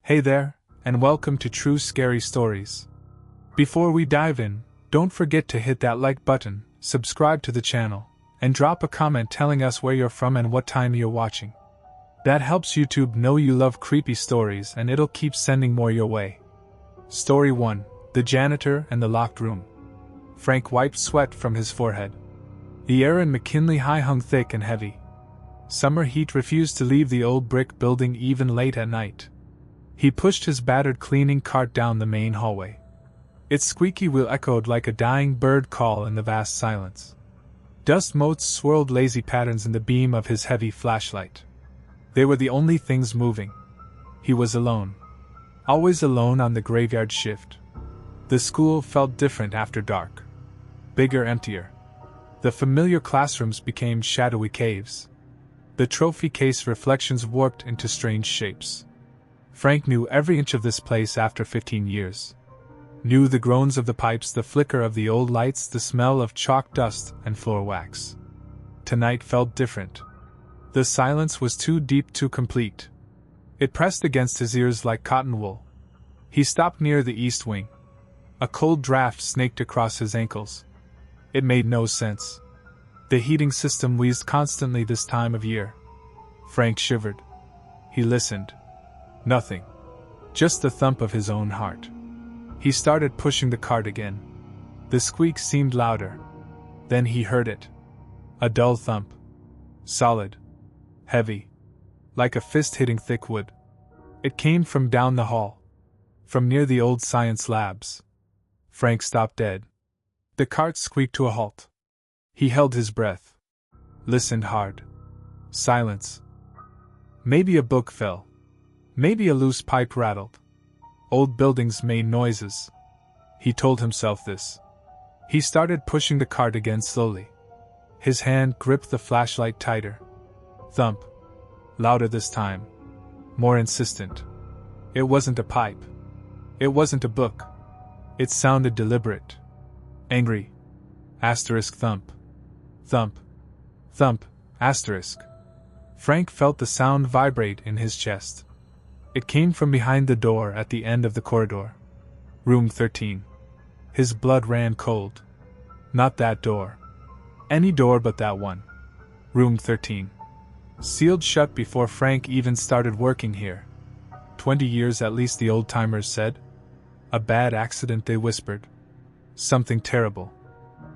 Hey there, and welcome to True Scary Stories. Before we dive in, don't forget to hit that like button, subscribe to the channel, and drop a comment telling us where you're from and what time you're watching. That helps YouTube know you love creepy stories and it'll keep sending more your way. Story 1: The Janitor and the Locked Room. Frank wiped sweat from his forehead. The air in McKinley High hung thick and heavy. Summer heat refused to leave the old brick building even late at night. He pushed his battered cleaning cart down the main hallway. Its squeaky wheel echoed like a dying bird call in the vast silence. Dust motes swirled lazy patterns in the beam of his heavy flashlight. They were the only things moving. He was alone. Always alone on the graveyard shift. The school felt different after dark. Bigger, emptier. The familiar classrooms became shadowy caves. The trophy case reflections warped into strange shapes. Frank knew every inch of this place after 15 years. Knew the groans of the pipes, the flicker of the old lights, the smell of chalk dust and floor wax. Tonight felt different. The silence was too deep, too complete. It pressed against his ears like cotton wool. He stopped near the east wing. A cold draft snaked across his ankles. It made no sense. The heating system wheezed constantly this time of year. Frank shivered. He listened. Nothing. Just the thump of his own heart. He started pushing the cart again. The squeak seemed louder. Then he heard it. A dull thump. Solid. Heavy. Like a fist hitting thick wood. It came from down the hall. From near the old science labs. Frank stopped dead. The cart squeaked to a halt. He held his breath. Listened hard. Silence. Maybe a book fell. Maybe a loose pipe rattled. Old buildings made noises. He told himself this. He started pushing the cart again slowly. His hand gripped the flashlight tighter. Thump. Louder this time. More insistent. It wasn't a pipe. It wasn't a book. It sounded deliberate. Angry. Asterisk thump. Thump. Thump. Asterisk. Frank felt the sound vibrate in his chest. It came from behind the door at the end of the corridor. Room 13. His blood ran cold. Not that door. Any door but that one. Room 13. Sealed shut before Frank even started working here. 20 years at least, the old-timers said. A bad accident, they whispered. Something terrible.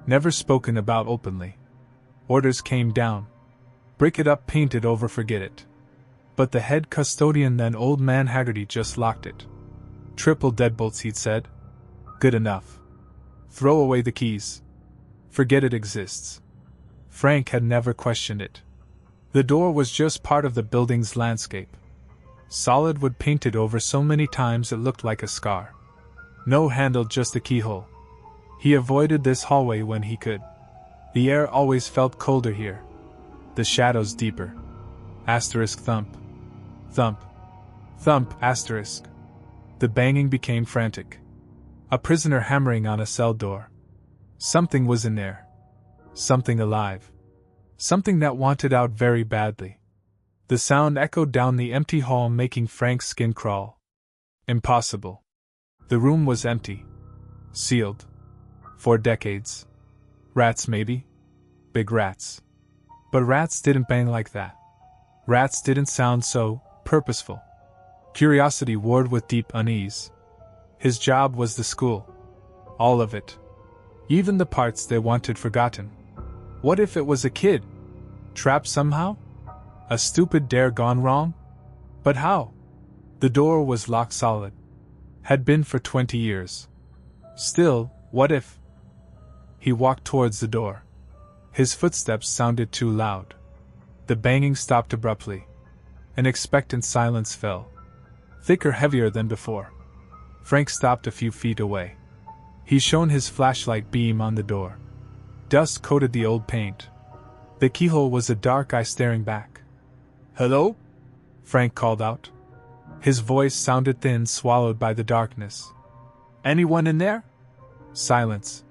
Never spoken about openly. Orders came down. Brick it up, paint it over, forget it. But the head custodian, then old man Haggerty, just locked it. Triple deadbolts, he'd said. Good enough. Throw away the keys. Forget it exists. Frank had never questioned it. The door was just part of the building's landscape. Solid wood painted over so many times it looked like a scar. No handle, just a keyhole. He avoided this hallway when he could. The air always felt colder here. The shadows deeper. Asterisk thump. Thump. Thump. Asterisk. The banging became frantic. A prisoner hammering on a cell door. Something was in there. Something alive. Something that wanted out very badly. The sound echoed down the empty hall, making Frank's skin crawl. Impossible. The room was empty. Sealed. For decades. Rats, maybe? Big rats. But rats didn't bang like that. Rats didn't sound so purposeful. Curiosity warred with deep unease. His job was the school. All of it. Even the parts they wanted forgotten. What if it was a kid? Trapped somehow? A stupid dare gone wrong? But how? The door was locked solid. Had been for 20 years. Still, what if? He walked towards the door. His footsteps sounded too loud. The banging stopped abruptly. An expectant silence fell. Thicker, heavier than before. Frank stopped a few feet away. He shone his flashlight beam on the door. Dust coated the old paint. The keyhole was a dark eye staring back. Hello? Frank called out. His voice sounded thin, swallowed by the darkness. Anyone in there? Silence.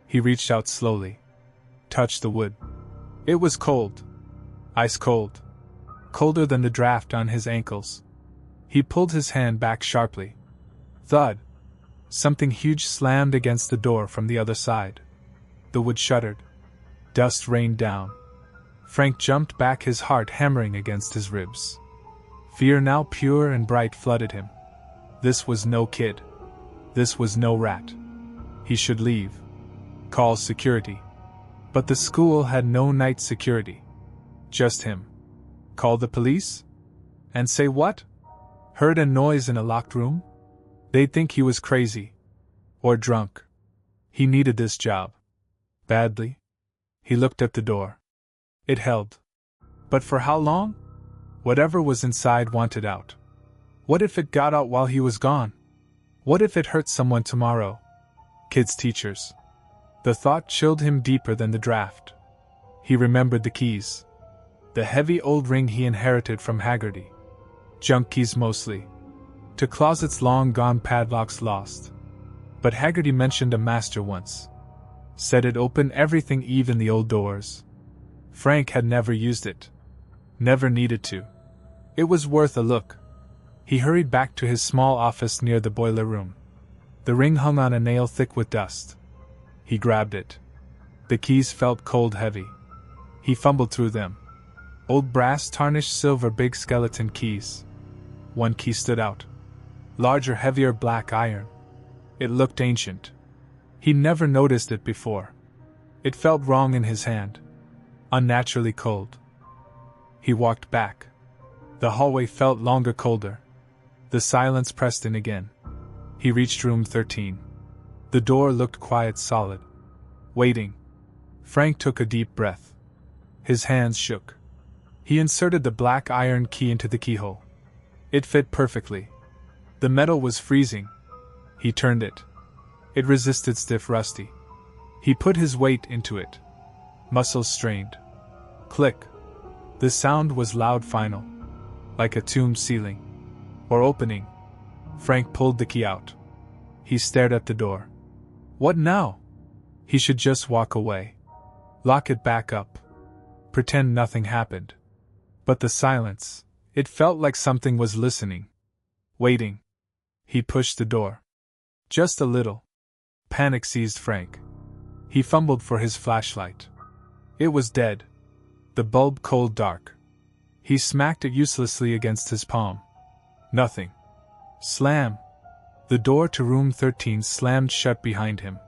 He reached out slowly. Touched the wood. It was cold. Ice cold. Colder than the draft on his ankles. He pulled his hand back sharply. Thud! Something huge slammed against the door from the other side. The wood shuddered. Dust rained down. Frank jumped back, his heart hammering against his ribs. Fear, now pure and bright, flooded him. This was no kid. This was no rat. He should leave. Call security. But the school had no night security. Just him. Call the police? And say what? Heard a noise in a locked room? They'd think he was crazy. Or drunk. He needed this job. Badly. He looked at the door. It held. But for how long? Whatever was inside wanted out. What if it got out while he was gone? What if it hurt someone tomorrow? Kids' teachers. The thought chilled him deeper than the draft. He remembered the keys. The heavy old ring he inherited from Haggerty. Junk keys mostly. To closets long gone, padlocks lost. But Haggerty mentioned a master once. Said it opened everything, even the old doors. Frank had never used it. Never needed to. It was worth a look. He hurried back to his small office near the boiler room. The ring hung on a nail thick with dust. He grabbed it. The keys felt cold, heavy. He fumbled through them. Old brass, tarnished silver, big skeleton keys. One key stood out. Larger, heavier, black iron. It looked ancient. He'd never noticed it before. It felt wrong in his hand. Unnaturally cold. He walked back. The hallway felt longer, colder. The silence pressed in again. He reached room 13. The door looked quiet, solid. Waiting. Frank took a deep breath. His hands shook. He inserted the black iron key into the keyhole. It fit perfectly. The metal was freezing. He turned it. It resisted, stiff, rusty. He put his weight into it. Muscles strained. Click. The sound was loud, final. Like a tomb ceiling. Or opening. Frank pulled the key out. He stared at the door. What now? He should just walk away. Lock it back up. Pretend nothing happened. But the silence, it felt like something was listening. Waiting. He pushed the door. Just a little. Panic seized Frank. He fumbled for his flashlight. It was dead. The bulb cold dark. He smacked it uselessly against his palm. Nothing. Slam. The door to room 13 slammed shut behind him.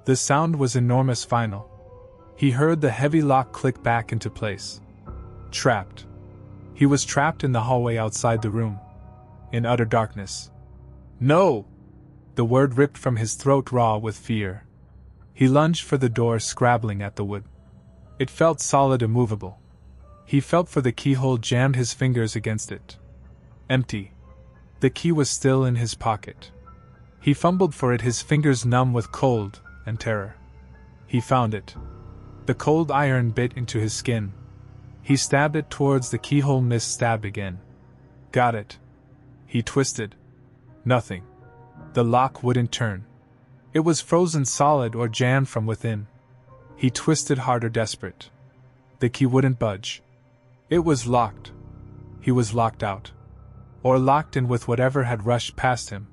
The sound was enormous, final. He heard the heavy lock click back into place. Trapped. He was trapped in the hallway outside the room. In utter darkness. No! The word ripped from his throat, raw with fear. He lunged for the door, scrabbling at the wood. It felt solid, immovable. He felt for the keyhole, jammed his fingers against it. Empty. The key was still in his pocket. He fumbled for it, his fingers numb with cold and terror. He found it. The cold iron bit into his skin. He stabbed it towards the keyhole, missed, stabbed again. Got it. He twisted. Nothing. The lock wouldn't turn. It was frozen solid or jammed from within. He twisted harder, desperate. The key wouldn't budge. It was locked. He was locked out. Or locked in with whatever had rushed past him.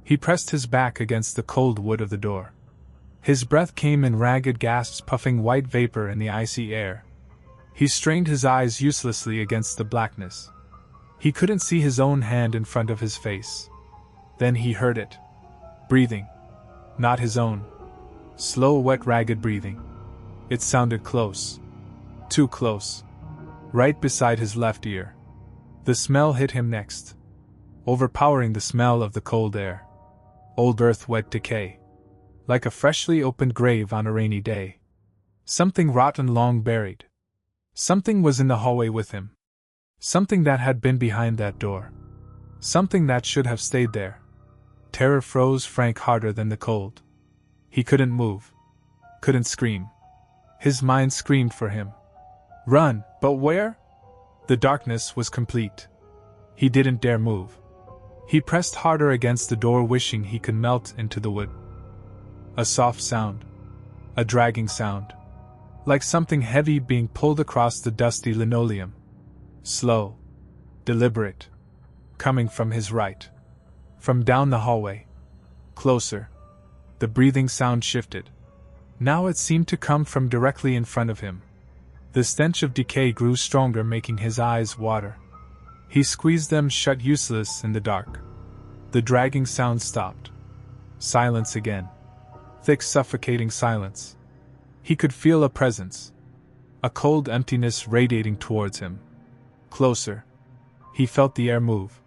He pressed his back against the cold wood of the door. His breath came in ragged gasps, puffing white vapor in the icy air. He strained his eyes uselessly against the blackness. He couldn't see his own hand in front of his face. Then he heard it. Breathing. Not his own. Slow, wet, ragged breathing. It sounded close. Too close. Right beside his left ear. The smell hit him next. Overpowering, the smell of the cold air. Old earth, wet decay. Like a freshly opened grave on a rainy day. Something rotten, long buried. Something was in the hallway with him. Something that had been behind that door. Something that should have stayed there. Terror froze Frank harder than the cold. He couldn't move. Couldn't scream. His mind screamed for him. Run, but where? The darkness was complete. He didn't dare move. He pressed harder against the door, wishing he could melt into the wood. A soft sound. A dragging sound. Like something heavy being pulled across the dusty linoleum. Slow. Deliberate. coming from his right. From down the hallway. Closer. The breathing sound shifted. Now it seemed to come from directly in front of him. The stench of decay grew stronger, making his eyes water. He squeezed them shut, useless in the dark. The dragging sound stopped. Silence again. Thick, suffocating silence. He could feel a presence. A cold emptiness radiating towards him. Closer. He felt the air move.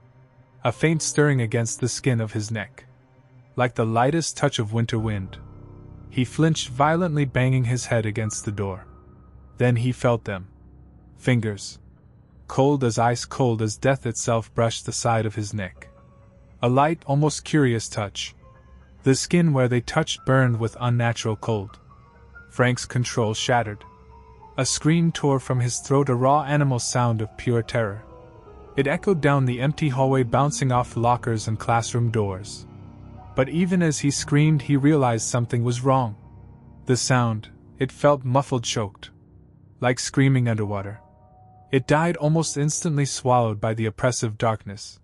A faint stirring against the skin of his neck. Like the lightest touch of winter wind. He flinched violently, banging his head against the door. Then he felt them. Fingers. Cold as ice, cold as death itself, brushed the side of his neck. A light, almost curious touch. The skin where they touched burned with unnatural cold. Frank's control shattered. A scream tore from his throat, a raw animal sound of pure terror. It echoed down the empty hallway, bouncing off lockers and classroom doors. But even as he screamed, he realized something was wrong. The sound, it felt muffled, choked. Like screaming underwater. It died almost instantly, swallowed by the oppressive darkness.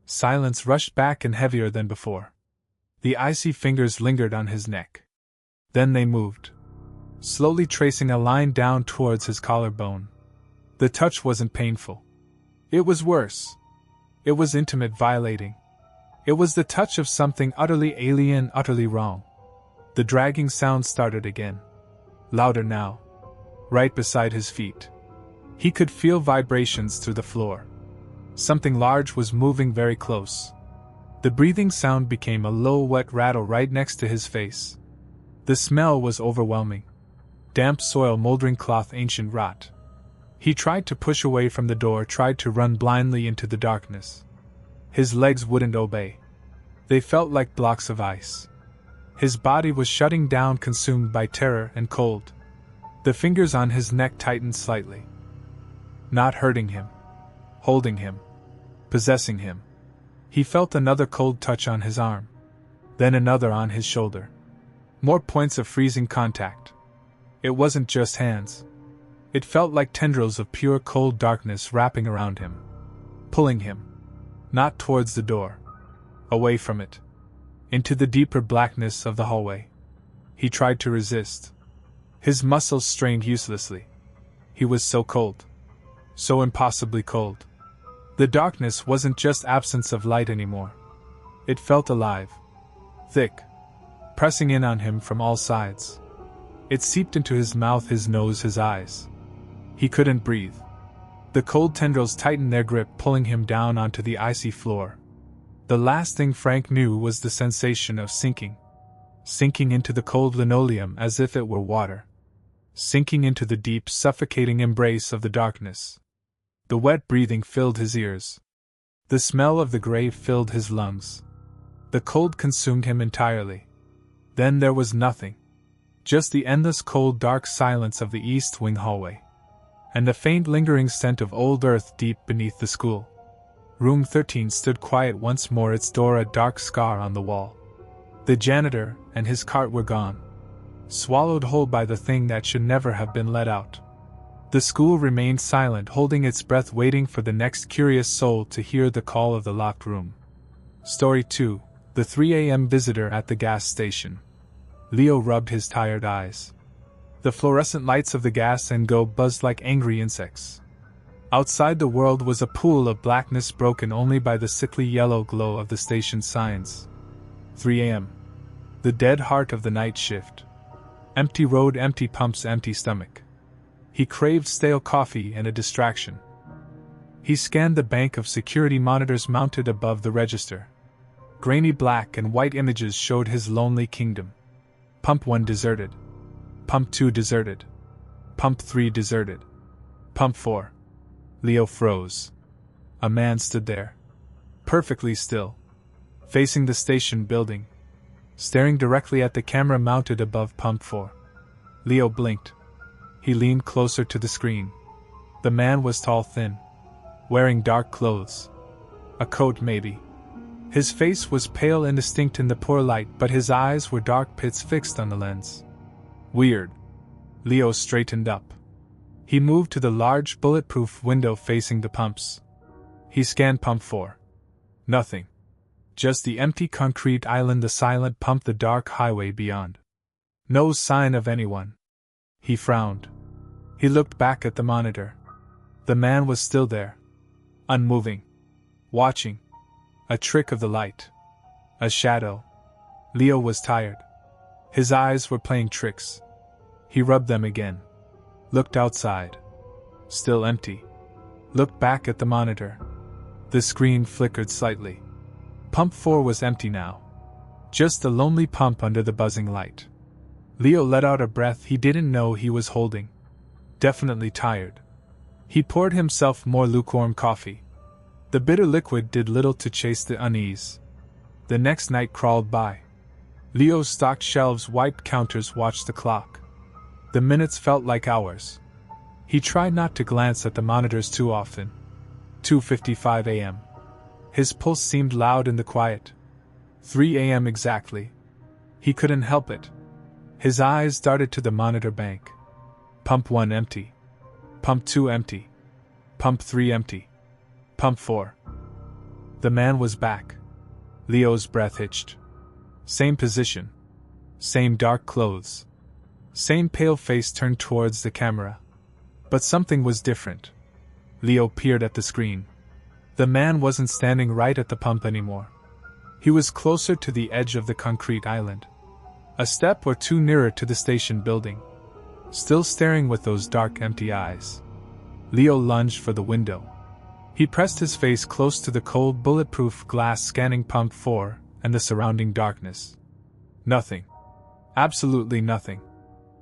Silence rushed back, and heavier than before. The icy fingers lingered on his neck. Then they moved. Slowly tracing a line down towards his collarbone. The touch wasn't painful. It was worse. It was intimate, violating. It was the touch of something utterly alien, utterly wrong. The dragging sound started again. Louder now. Right beside his feet. He could feel vibrations through the floor. Something large was moving very close. The breathing sound became a low, wet rattle right next to his face. The smell was overwhelming. Damp soil, moldering cloth, ancient rot. He tried to push away from the door, tried to run blindly into the darkness. His legs wouldn't obey. They felt like blocks of ice. His body was shutting down, consumed by terror and cold. The fingers on his neck tightened slightly. Not hurting him. Holding him. Possessing him. He felt another cold touch on his arm. Then another on his shoulder. More points of freezing contact. It wasn't just hands. It felt like tendrils of pure cold darkness wrapping around him. Pulling him. Not towards the door. Away from it. Into the deeper blackness of the hallway. He tried to resist. His muscles strained uselessly. He was so cold. So impossibly cold. The darkness wasn't just absence of light anymore. It felt alive. Thick. Pressing in on him from all sides. It seeped into his mouth, his nose, his eyes. He couldn't breathe. The cold tendrils tightened their grip, pulling him down onto the icy floor. The last thing Frank knew was the sensation of sinking. Sinking into the cold linoleum as if it were water. Sinking into the deep, suffocating embrace of the darkness. The wet breathing filled his ears. The smell of the grave filled his lungs. The cold consumed him entirely. Then there was nothing. Just the endless cold, dark silence of the East Wing hallway. And the faint lingering scent of old earth deep beneath the school. Room 13 stood quiet once more, its door a dark scar on the wall. The janitor and his cart were gone. Swallowed whole by the thing that should never have been let out. The school remained silent, holding its breath, waiting for the next curious soul to hear the call of the locked room. Story 2. The 3 a.m. visitor at the gas station. Leo rubbed his tired eyes. The fluorescent lights of the gas and go buzzed like angry insects. Outside, the world was a pool of blackness, broken only by the sickly yellow glow of the station signs. 3 a.m. The dead heart of the night shift. Empty road, empty pumps, empty stomach. He craved stale coffee and a distraction. He scanned the bank of security monitors mounted above the register. Grainy black and white images showed his lonely kingdom. Pump 1 deserted. Pump 2 deserted. Pump 3 deserted. Pump 4. Leo froze. A man stood there. Perfectly still. Facing the station building. Staring directly at the camera mounted above Pump 4. Leo blinked. He leaned closer to the screen. The man was tall, thin. Wearing dark clothes. A coat, maybe. His face was pale, indistinct in the poor light, but his eyes were dark pits fixed on the lens. Weird. Leo straightened up. He moved to the large bulletproof window facing the pumps. He scanned Pump 4. Nothing. Just the empty concrete island, the silent pump, the dark highway beyond. No sign of anyone. He frowned. He looked back at the monitor. The man was still there. Unmoving. Watching. A trick of the light. A shadow. Leo was tired. His eyes were playing tricks. He rubbed them again. Looked outside. Still empty. Looked back at the monitor. The screen flickered slightly. Pump 4 was empty now. Just a lonely pump under the buzzing light. Leo let out a breath he didn't know he was holding. Definitely tired. He poured himself more lukewarm coffee. The bitter liquid did little to chase the unease. The next night crawled by. Leo's stocked shelves, wiped counters, watched the clock. The minutes felt like hours. He tried not to glance at the monitors too often. 2:55 a.m. His pulse seemed loud in the quiet. 3 a.m. exactly. He couldn't help it. His eyes darted to the monitor bank. Pump 1 empty. Pump 2 empty. Pump 3 empty. Pump 4. The man was back. Leo's breath hitched. Same position. Same dark clothes. Same pale face turned towards the camera. But something was different. Leo peered at the screen. The man wasn't standing right at the pump anymore. He was closer to the edge of the concrete island. A step or two nearer to the station building. Still staring with those dark, empty eyes. Leo lunged for the window. He pressed his face close to the cold, bulletproof glass, scanning pump 4 and the surrounding darkness. Nothing. Absolutely nothing.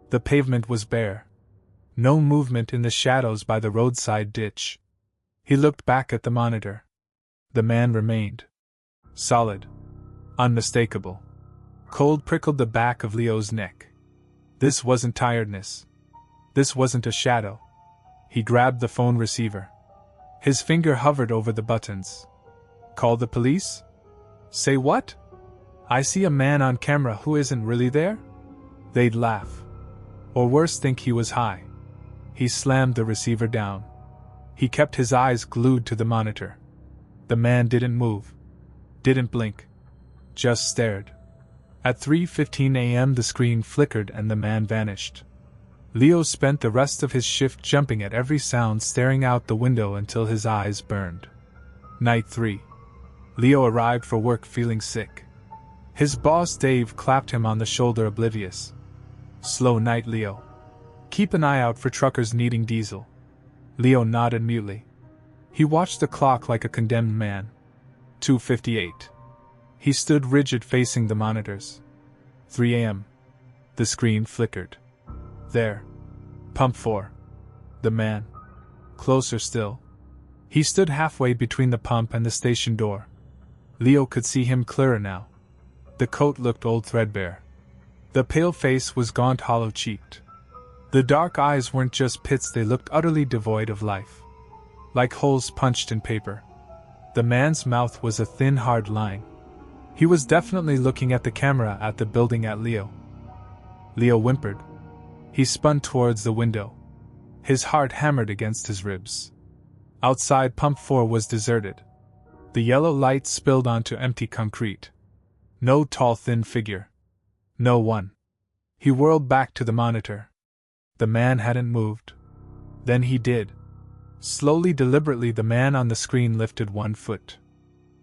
The pavement was bare. No movement in the shadows by the roadside ditch. He looked back at the monitor. The man remained. Solid. Unmistakable. Cold prickled the back of Leo's neck. This wasn't tiredness. This wasn't a shadow. He grabbed the phone receiver. His finger hovered over the buttons. Call the police? Say what? I see a man on camera who isn't really there? They'd laugh. Or worse, think he was high. He slammed the receiver down. He kept his eyes glued to the monitor. The man didn't move. Didn't blink. Just stared. At 3:15 a.m. the screen flickered and the man vanished. Leo spent the rest of his shift jumping at every sound, staring out the window until his eyes burned. Night 3. Leo arrived for work feeling sick. His boss Dave clapped him on the shoulder, oblivious. Slow night, Leo. Keep an eye out for truckers needing diesel. Leo nodded mutely. He watched the clock like a condemned man. 2:58. He stood rigid, facing the monitors. 3 a.m. The screen flickered. There. Pump 4. The man. Closer still. He stood halfway between the pump and the station door. Leo could see him clearer now. The coat looked old, threadbare. The pale face was gaunt, hollow-cheeked. The dark eyes weren't just pits, they looked utterly devoid of life. Like holes punched in paper. The man's mouth was a thin, hard line. He was definitely looking at the camera, at the building, at Leo. Leo whimpered. He spun towards the window. His heart hammered against his ribs. Outside, pump 4 was deserted. The yellow light spilled onto empty concrete. No tall, thin figure. No one. He whirled back to the monitor. The man hadn't moved. Then he did. Slowly, deliberately, the man on the screen lifted one foot.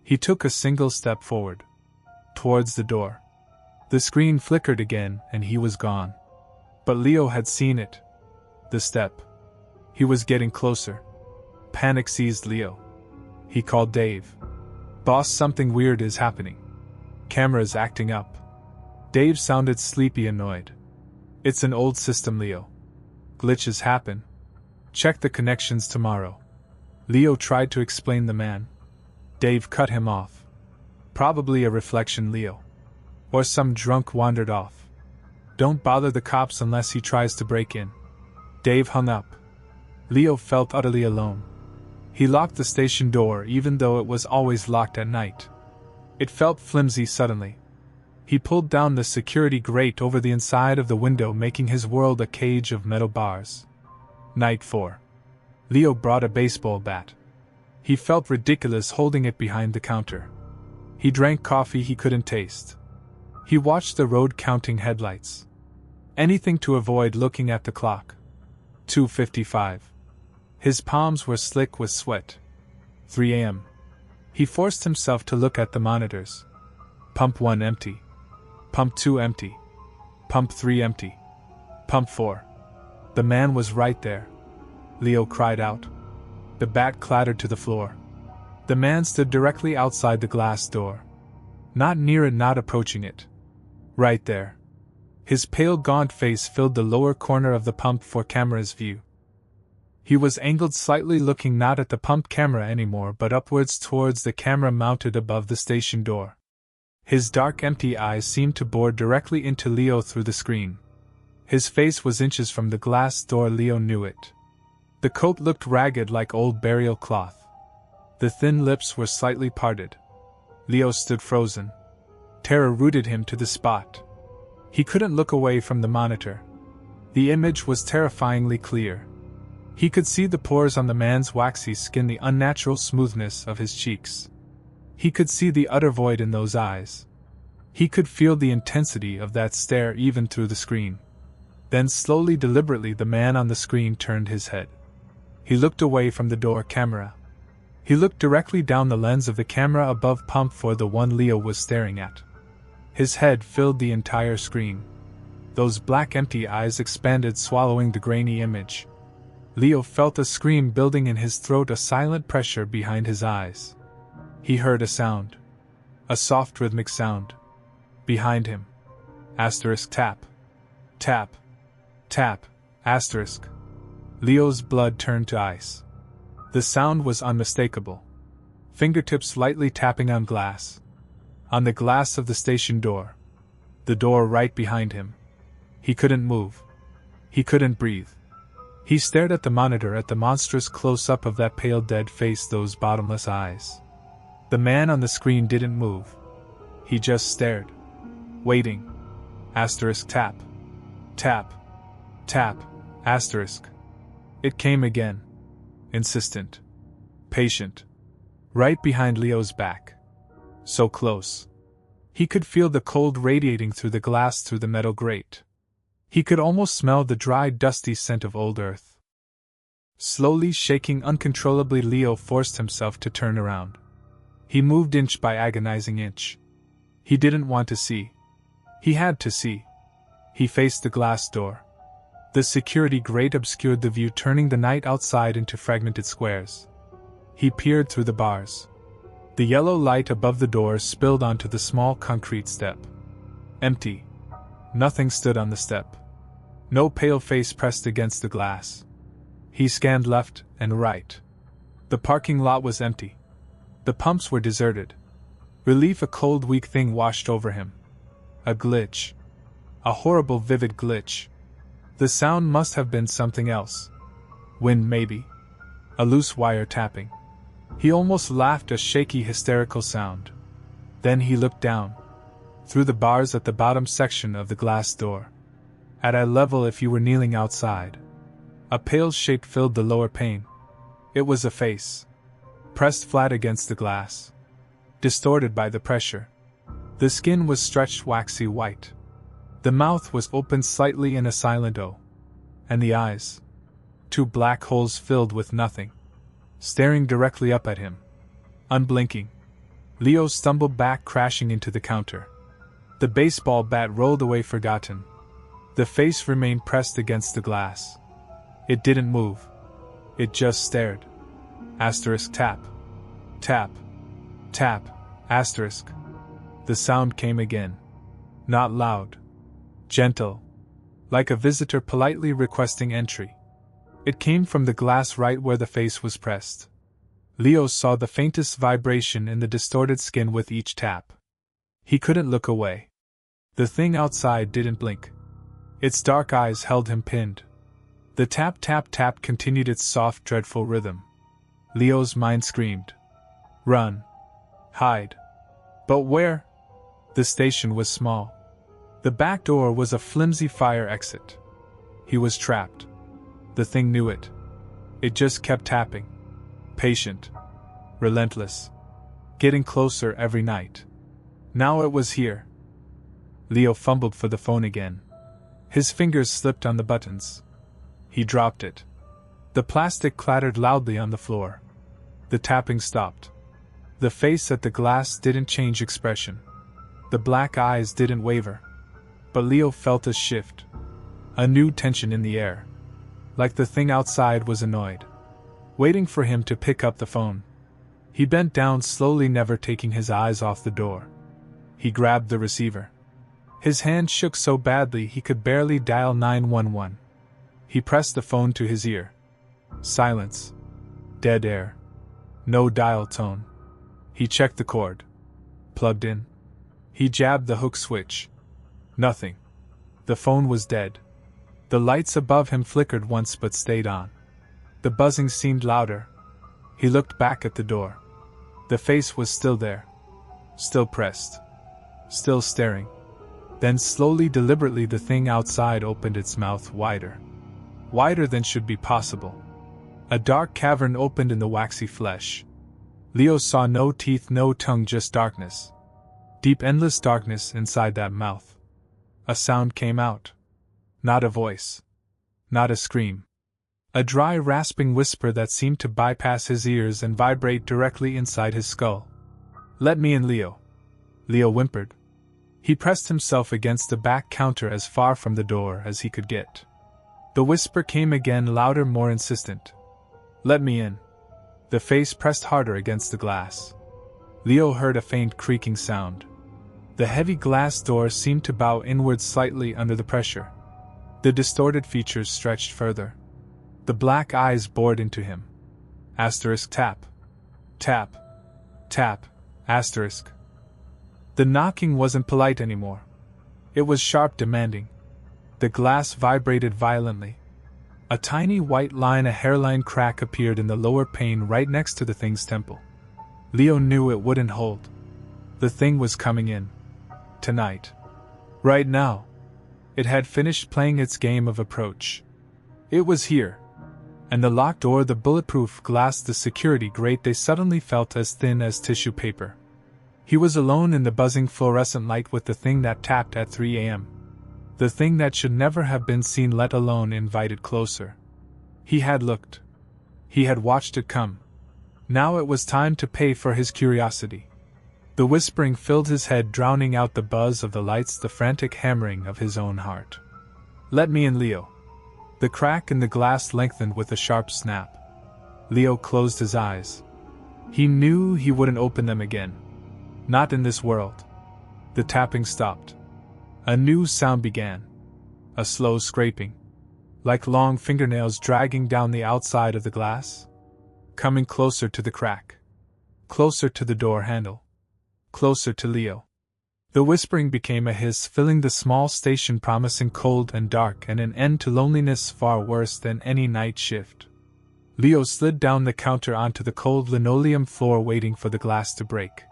He took a single step forward. Towards the door. The screen flickered again, and he was gone. But Leo had seen it. The step. He was getting closer. Panic seized Leo. He called Dave. Boss, something weird is happening. Camera's acting up. Dave sounded sleepy, annoyed. It's an old system, Leo. Glitches happen. Check the connections tomorrow. Leo tried to explain the man. Dave cut him off. Probably a reflection, Leo. Or some drunk wandered off. Don't bother the cops unless he tries to break in. Dave hung up. Leo felt utterly alone. He locked the station door, even though it was always locked at night. It felt flimsy suddenly. He pulled down the security grate over the inside of the window, making his world a cage of metal bars. Night 4. Leo brought a baseball bat. He felt ridiculous holding it behind the counter. He drank coffee he couldn't taste. He watched the road counting headlights. Anything to avoid looking at the clock. 2:55. His palms were slick with sweat. 3 a.m. He forced himself to look at the monitors. Pump 1 empty. Pump 2 empty. Pump 3 empty. Pump 4. The man was right there. Leo cried out. The bat clattered to the floor. The man stood directly outside the glass door. Not near it, not approaching it. Right there. His pale, gaunt face filled the lower corner of the pump for camera's view. He was angled slightly, looking not at the pump camera anymore but upwards towards the camera mounted above the station door. His dark, empty eyes seemed to bore directly into Leo through the screen. His face was inches from the glass door. Leo knew it. The coat looked ragged like old burial cloth. The thin lips were slightly parted. Leo stood frozen. Terror rooted him to the spot. He couldn't look away from the monitor. The image was terrifyingly clear. He could see the pores on the man's waxy skin, the unnatural smoothness of his cheeks. He could see the utter void in those eyes. He could feel the intensity of that stare even through the screen. Then slowly, deliberately, the man on the screen turned his head. He looked away from the door camera. He looked directly down the lens of the camera above pump 4, the one Leo was staring at. His head filled the entire screen. Those black, empty eyes expanded, swallowing the grainy image. Leo felt a scream building in his throat, a silent pressure behind his eyes. He heard a sound. A soft, rhythmic sound. Behind him. Asterisk tap. Tap. Tap. Asterisk. Leo's blood turned to ice. The sound was unmistakable. Fingertips lightly tapping on glass. On the glass of the station door. The door right behind him. He couldn't move. He couldn't breathe. He stared at the monitor, at the monstrous close-up of that pale, dead face, those bottomless eyes. The man on the screen didn't move. He just stared. Waiting. Asterisk tap. Tap. Tap. Asterisk. It came again. Insistent. Patient. Right behind Leo's back. So close. He could feel the cold radiating through the glass, through the metal grate. He could almost smell the dry, dusty scent of old earth. Slowly, shaking uncontrollably, Leo forced himself to turn around. He moved inch by agonizing inch. He didn't want to see. He had to see. He faced the glass door. The security grate obscured the view, turning the night outside into fragmented squares. He peered through the bars. The yellow light above the door spilled onto the small concrete step. Empty. Nothing stood on the step. No pale face pressed against the glass. He scanned left and right. The parking lot was empty. The pumps were deserted. Relief, a cold, weak thing washed over him. A glitch. A horrible, vivid glitch. The sound must have been something else. Wind, maybe. A loose wire tapping. He almost laughed, a shaky, hysterical sound. Then he looked down. Through the bars at the bottom section of the glass door. At eye level, if you were kneeling outside. A pale shape filled the lower pane. It was a face. Pressed flat against the glass. Distorted by the pressure. The skin was stretched waxy white. The mouth was opened slightly in a silent O. And the eyes. 2 black holes filled with nothing. Staring directly up at him. Unblinking. Leo stumbled back, crashing into the counter. The baseball bat rolled away forgotten. The face remained pressed against the glass. It didn't move. It just stared. Asterisk tap. Tap. Tap. Asterisk. The sound came again. Not loud. Gentle. Like a visitor politely requesting entry. It came from the glass right where the face was pressed. Leo saw the faintest vibration in the distorted skin with each tap. He couldn't look away. The thing outside didn't blink. Its dark eyes held him pinned. The tap, tap, tap continued its soft, dreadful rhythm. Leo's mind screamed. Run. Hide. But where? The station was small. The back door was a flimsy fire exit. He was trapped. The thing knew it. It just kept tapping. Patient. Relentless. Getting closer every night. Now it was here. Leo fumbled for the phone again. His fingers slipped on the buttons. He dropped it. The plastic clattered loudly on the floor. The tapping stopped. The face at the glass didn't change expression. The black eyes didn't waver. But Leo felt a shift. A new tension in the air. Like the thing outside was annoyed. Waiting for him to pick up the phone. He bent down slowly, never taking his eyes off the door. He grabbed the receiver. His hand shook so badly he could barely dial 911. He pressed the phone to his ear. Silence. Dead air. No dial tone. He checked the cord. Plugged in. He jabbed the hook switch. Nothing. The phone was dead. The lights above him flickered once but stayed on. The buzzing seemed louder. He looked back at the door. The face was still there. Still pressed. Still staring. Then slowly, deliberately, the thing outside opened its mouth wider. Wider than should be possible. A dark cavern opened in the waxy flesh. Leo saw no teeth, no tongue, just darkness. Deep, endless darkness inside that mouth. A sound came out. Not a voice. Not a scream. A dry, rasping whisper that seemed to bypass his ears and vibrate directly inside his skull. "Let me in, Leo." Leo whimpered. He pressed himself against the back counter as far from the door as he could get. The whisper came again, louder, more insistent. "Let me in." The face pressed harder against the glass. Leo heard a faint creaking sound. The heavy glass door seemed to bow inward slightly under the pressure. The distorted features stretched further. The black eyes bored into him. Asterisk tap. Tap. Tap. Asterisk. The knocking wasn't polite anymore. It was sharp, demanding. The glass vibrated violently. A tiny white line, a hairline crack, appeared in the lower pane right next to the thing's temple. Leo knew it wouldn't hold. The thing was coming in. Tonight. Right now. It had finished playing its game of approach. It was here. And the locked door, the bulletproof glass, the security grate, they suddenly felt as thin as tissue paper. He was alone in the buzzing fluorescent light with the thing that tapped at 3 a.m. The thing that should never have been seen, let alone invited closer. He had looked. He had watched it come. Now it was time to pay for his curiosity. The whispering filled his head, drowning out the buzz of the lights, the frantic hammering of his own heart. "Let me in, Leo." The crack in the glass lengthened with a sharp snap. Leo closed his eyes. He knew he wouldn't open them again. Not in this world. The tapping stopped. A new sound began. A slow scraping. Like long fingernails dragging down the outside of the glass. Coming closer to the crack. Closer to the door handle. Closer to Leo. The whispering became a hiss, filling the small station, promising cold and dark and an end to loneliness far worse than any night shift. Leo slid down the counter onto the cold linoleum floor, waiting for the glass to break.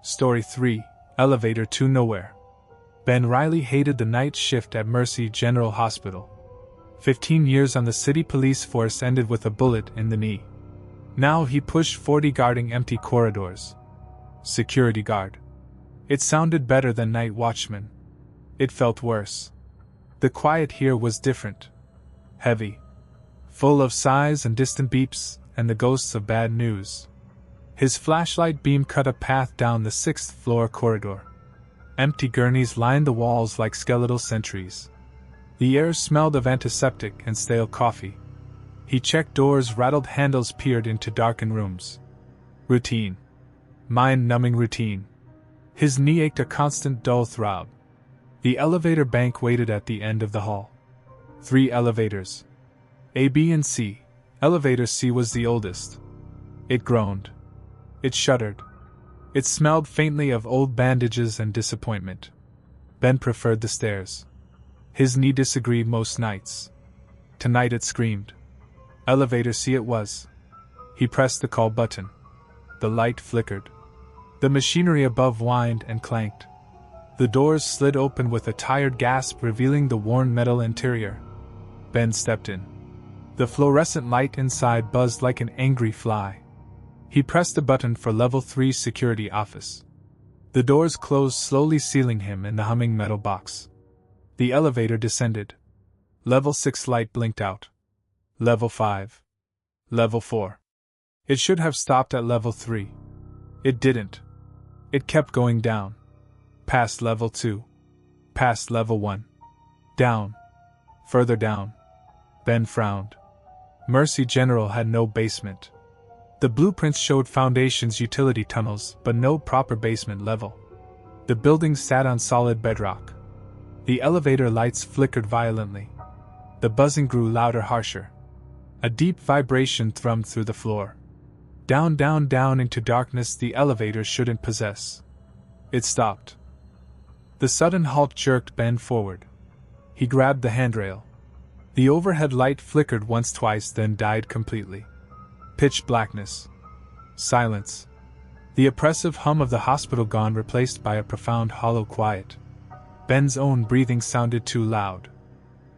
Story 3, Elevator to Nowhere. Ben Riley hated the night shift at Mercy General Hospital. 15 years on the city police force ended with a bullet in the knee. Now he pushed 40 guarding empty corridors. Security guard. It sounded better than night watchman. It felt worse. The quiet here was different. Heavy. Full of sighs and distant beeps, and the ghosts of bad news. His flashlight beam cut a path down the 6th floor corridor. Empty gurneys lined the walls like skeletal sentries. The air smelled of antiseptic and stale coffee. He checked doors, rattled handles, peered into darkened rooms. Routine. Mind-numbing routine. His knee ached, a constant dull throb. The elevator bank waited at the end of the hall. 3 elevators. A, B, and C. Elevator C was the oldest. It groaned. It shuddered. It smelled faintly of old bandages and disappointment. Ben preferred the stairs. His knee disagreed most nights. Tonight it screamed. Elevator C it was. He pressed the call button. The light flickered. The machinery above whined and clanked. The doors slid open with a tired gasp, revealing the worn metal interior. Ben stepped in. The fluorescent light inside buzzed like an angry fly. He pressed a button for level 3 security office. The doors closed slowly, sealing him in the humming metal box. The elevator descended. Level 6 light blinked out. Level 5. Level 4. It should have stopped at level 3. It didn't. It kept going down. Past level 2. Past level 1. Down. Further down. Ben frowned. Mercy General had no basement. The blueprints showed foundations, utility tunnels, but no proper basement level. The building sat on solid bedrock. The elevator lights flickered violently. The buzzing grew louder, harsher. A deep vibration thrummed through the floor. Down, down, down into darkness the elevator shouldn't possess. It stopped. The sudden halt jerked Ben forward. He grabbed the handrail. The overhead light flickered once, twice, then died completely. Pitch blackness. Silence. The oppressive hum of the hospital gone, replaced by a profound hollow quiet. Ben's own breathing sounded too loud.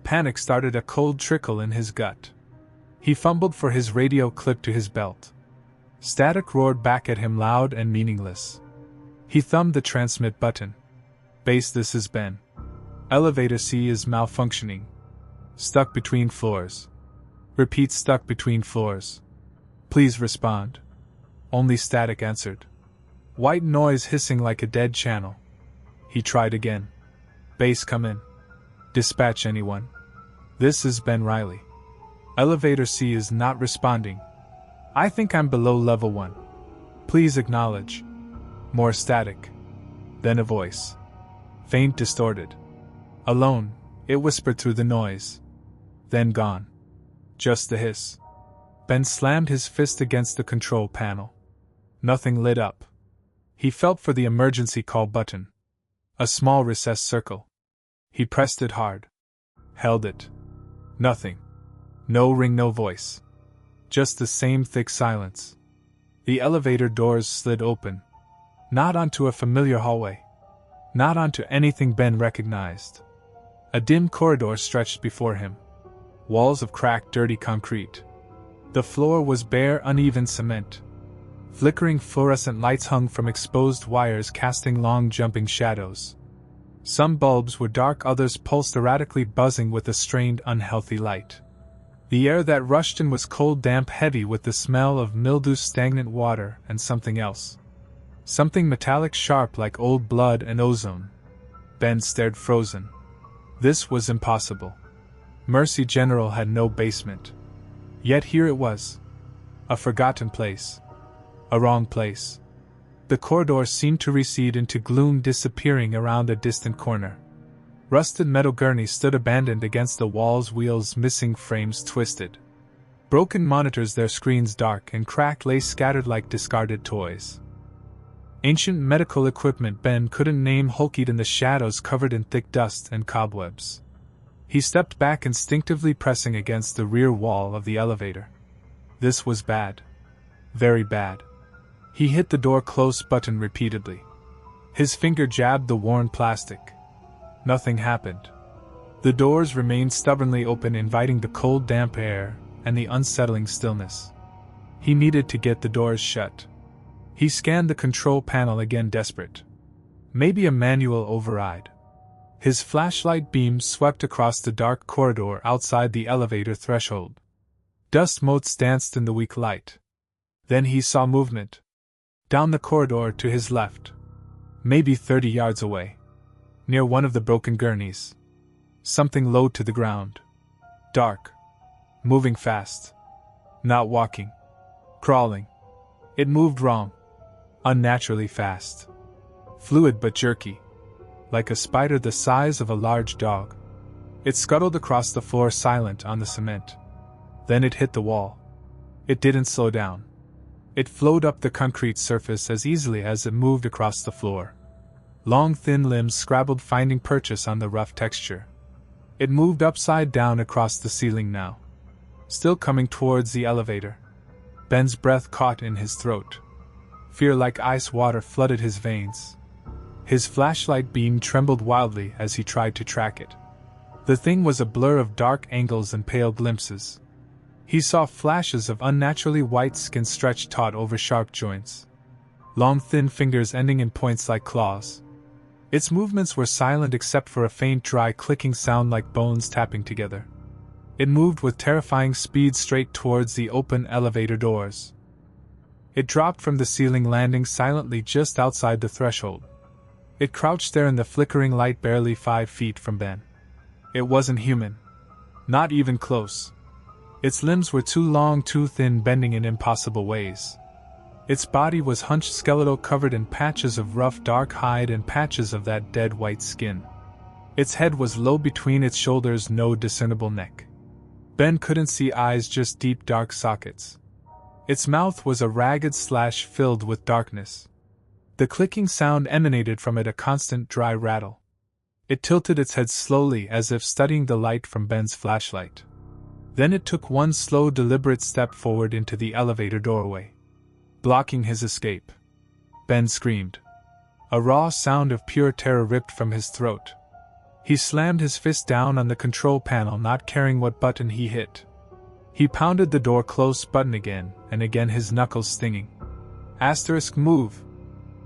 Panic started a cold trickle in his gut. He fumbled for his radio clipped to his belt. Static roared back at him, loud and meaningless. He thumbed the transmit button. Base, this is Ben. Elevator C is malfunctioning. Stuck between floors. Repeat, stuck between floors. Please respond. Only static answered. White noise hissing like a dead channel. He tried again. Base, come in. Dispatch anyone. This is Ben Riley. Elevator C is not responding. I think I'm below level 1. Please acknowledge. More static. Then a voice. Faint, distorted. Alone, it whispered through the noise. Then gone. Just a hiss. Ben slammed his fist against the control panel. Nothing lit up. He felt for the emergency call button. A small recessed circle. He pressed it hard. Held it. Nothing. No ring, no voice. Just the same thick silence. The elevator doors slid open. Not onto a familiar hallway. Not onto anything Ben recognized. A dim corridor stretched before him. Walls of cracked, dirty concrete. The floor was bare, uneven cement. Flickering fluorescent lights hung from exposed wires, casting long, jumping shadows. Some bulbs were dark, others pulsed erratically, buzzing with a strained, unhealthy light. The air that rushed in was cold, damp, heavy with the smell of mildew, stagnant water, and something else. Something metallic, sharp like old blood and ozone. Ben stared, frozen. This was impossible. Mercy General had no basement. Yet here it was. A forgotten place. A wrong place. The corridor seemed to recede into gloom, disappearing around a distant corner. Rusted metal gurneys stood abandoned against the walls, wheels missing, frames twisted. Broken monitors, their screens dark and cracked, lay scattered like discarded toys. Ancient medical equipment Ben couldn't name hulked in the shadows, covered in thick dust and cobwebs. He stepped back, instinctively pressing against the rear wall of the elevator. This was bad. Very bad. He hit the door close button repeatedly. His finger jabbed the worn plastic. Nothing happened. The doors remained stubbornly open, inviting the cold, damp air and the unsettling stillness. He needed to get the doors shut. He scanned the control panel again, desperate. Maybe a manual override. His flashlight beam swept across the dark corridor outside the elevator threshold. Dust motes danced in the weak light. Then he saw movement. Down the corridor to his left. Maybe 30 yards away. Near one of the broken gurneys. Something low to the ground. Dark. Moving fast. Not walking. Crawling. It moved wrong. Unnaturally fast. Fluid but jerky. Like a spider the size of a large dog. It scuttled across the floor, silent on the cement. Then it hit the wall. It didn't slow down. It flowed up the concrete surface as easily as it moved across the floor. Long, thin limbs scrabbled, finding purchase on the rough texture. It moved upside down across the ceiling now. Still coming towards the elevator. Ben's breath caught in his throat. Fear like ice water flooded his veins. His flashlight beam trembled wildly as he tried to track it. The thing was a blur of dark angles and pale glimpses. He saw flashes of unnaturally white skin stretched taut over sharp joints. Long thin fingers ending in points like claws. Its movements were silent except for a faint dry clicking sound like bones tapping together. It moved with terrifying speed straight towards the open elevator doors. It dropped from the ceiling, landing silently just outside the threshold. It crouched there in the flickering light barely 5 feet from Ben. It wasn't human. Not even close. Its limbs were too long, too thin, bending in impossible ways. Its body was hunched, skeletal, covered in patches of rough dark hide and patches of that dead white skin. Its head was low between its shoulders, no discernible neck. Ben couldn't see eyes, just deep dark sockets. Its mouth was a ragged slash filled with darkness. The clicking sound emanated from it, a constant dry rattle. It tilted its head slowly as if studying the light from Ben's flashlight. Then it took one slow, deliberate step forward into the elevator doorway, blocking his escape. Ben screamed. A raw sound of pure terror ripped from his throat. He slammed his fist down on the control panel, not caring what button he hit. He pounded the door close button again and again, his knuckles stinging. Asterisk, move.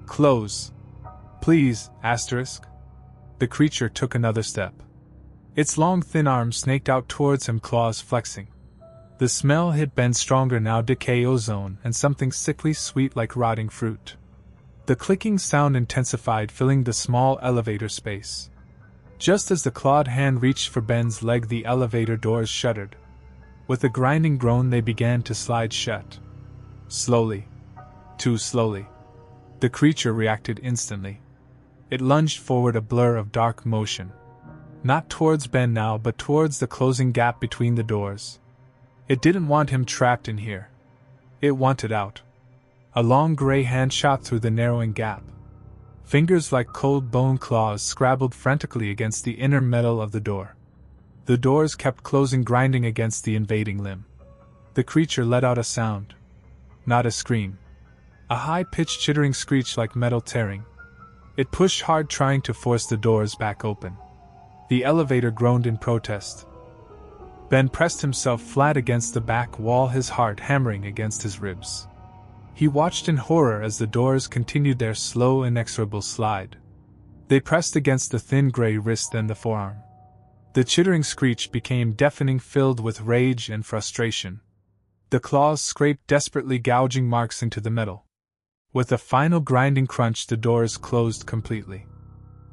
Close. Please, asterisk. The creature took another step. Its long thin arms snaked out towards him, claws flexing. The smell hit Ben stronger now, decay, ozone, and something sickly sweet like rotting fruit. The clicking sound intensified, filling the small elevator space. Just as the clawed hand reached for Ben's leg, the elevator doors shuddered. With a grinding groan, they began to slide shut. Slowly. Too slowly. The creature reacted instantly. It lunged forward, a blur of dark motion. Not towards Ben now, but towards the closing gap between the doors. It didn't want him trapped in here. It wanted out. A long gray hand shot through the narrowing gap. Fingers like cold bone claws scrabbled frantically against the inner metal of the door. The doors kept closing, grinding against the invading limb. The creature let out a sound. Not a scream. A high-pitched chittering screech like metal tearing. It pushed hard, trying to force the doors back open. The elevator groaned in protest. Ben pressed himself flat against the back wall, his heart hammering against his ribs. He watched in horror as the doors continued their slow, inexorable slide. They pressed against the thin gray wrist and the forearm. The chittering screech became deafening, filled with rage and frustration. The claws scraped desperately, gouging marks into the metal. With a final grinding crunch, the doors closed completely.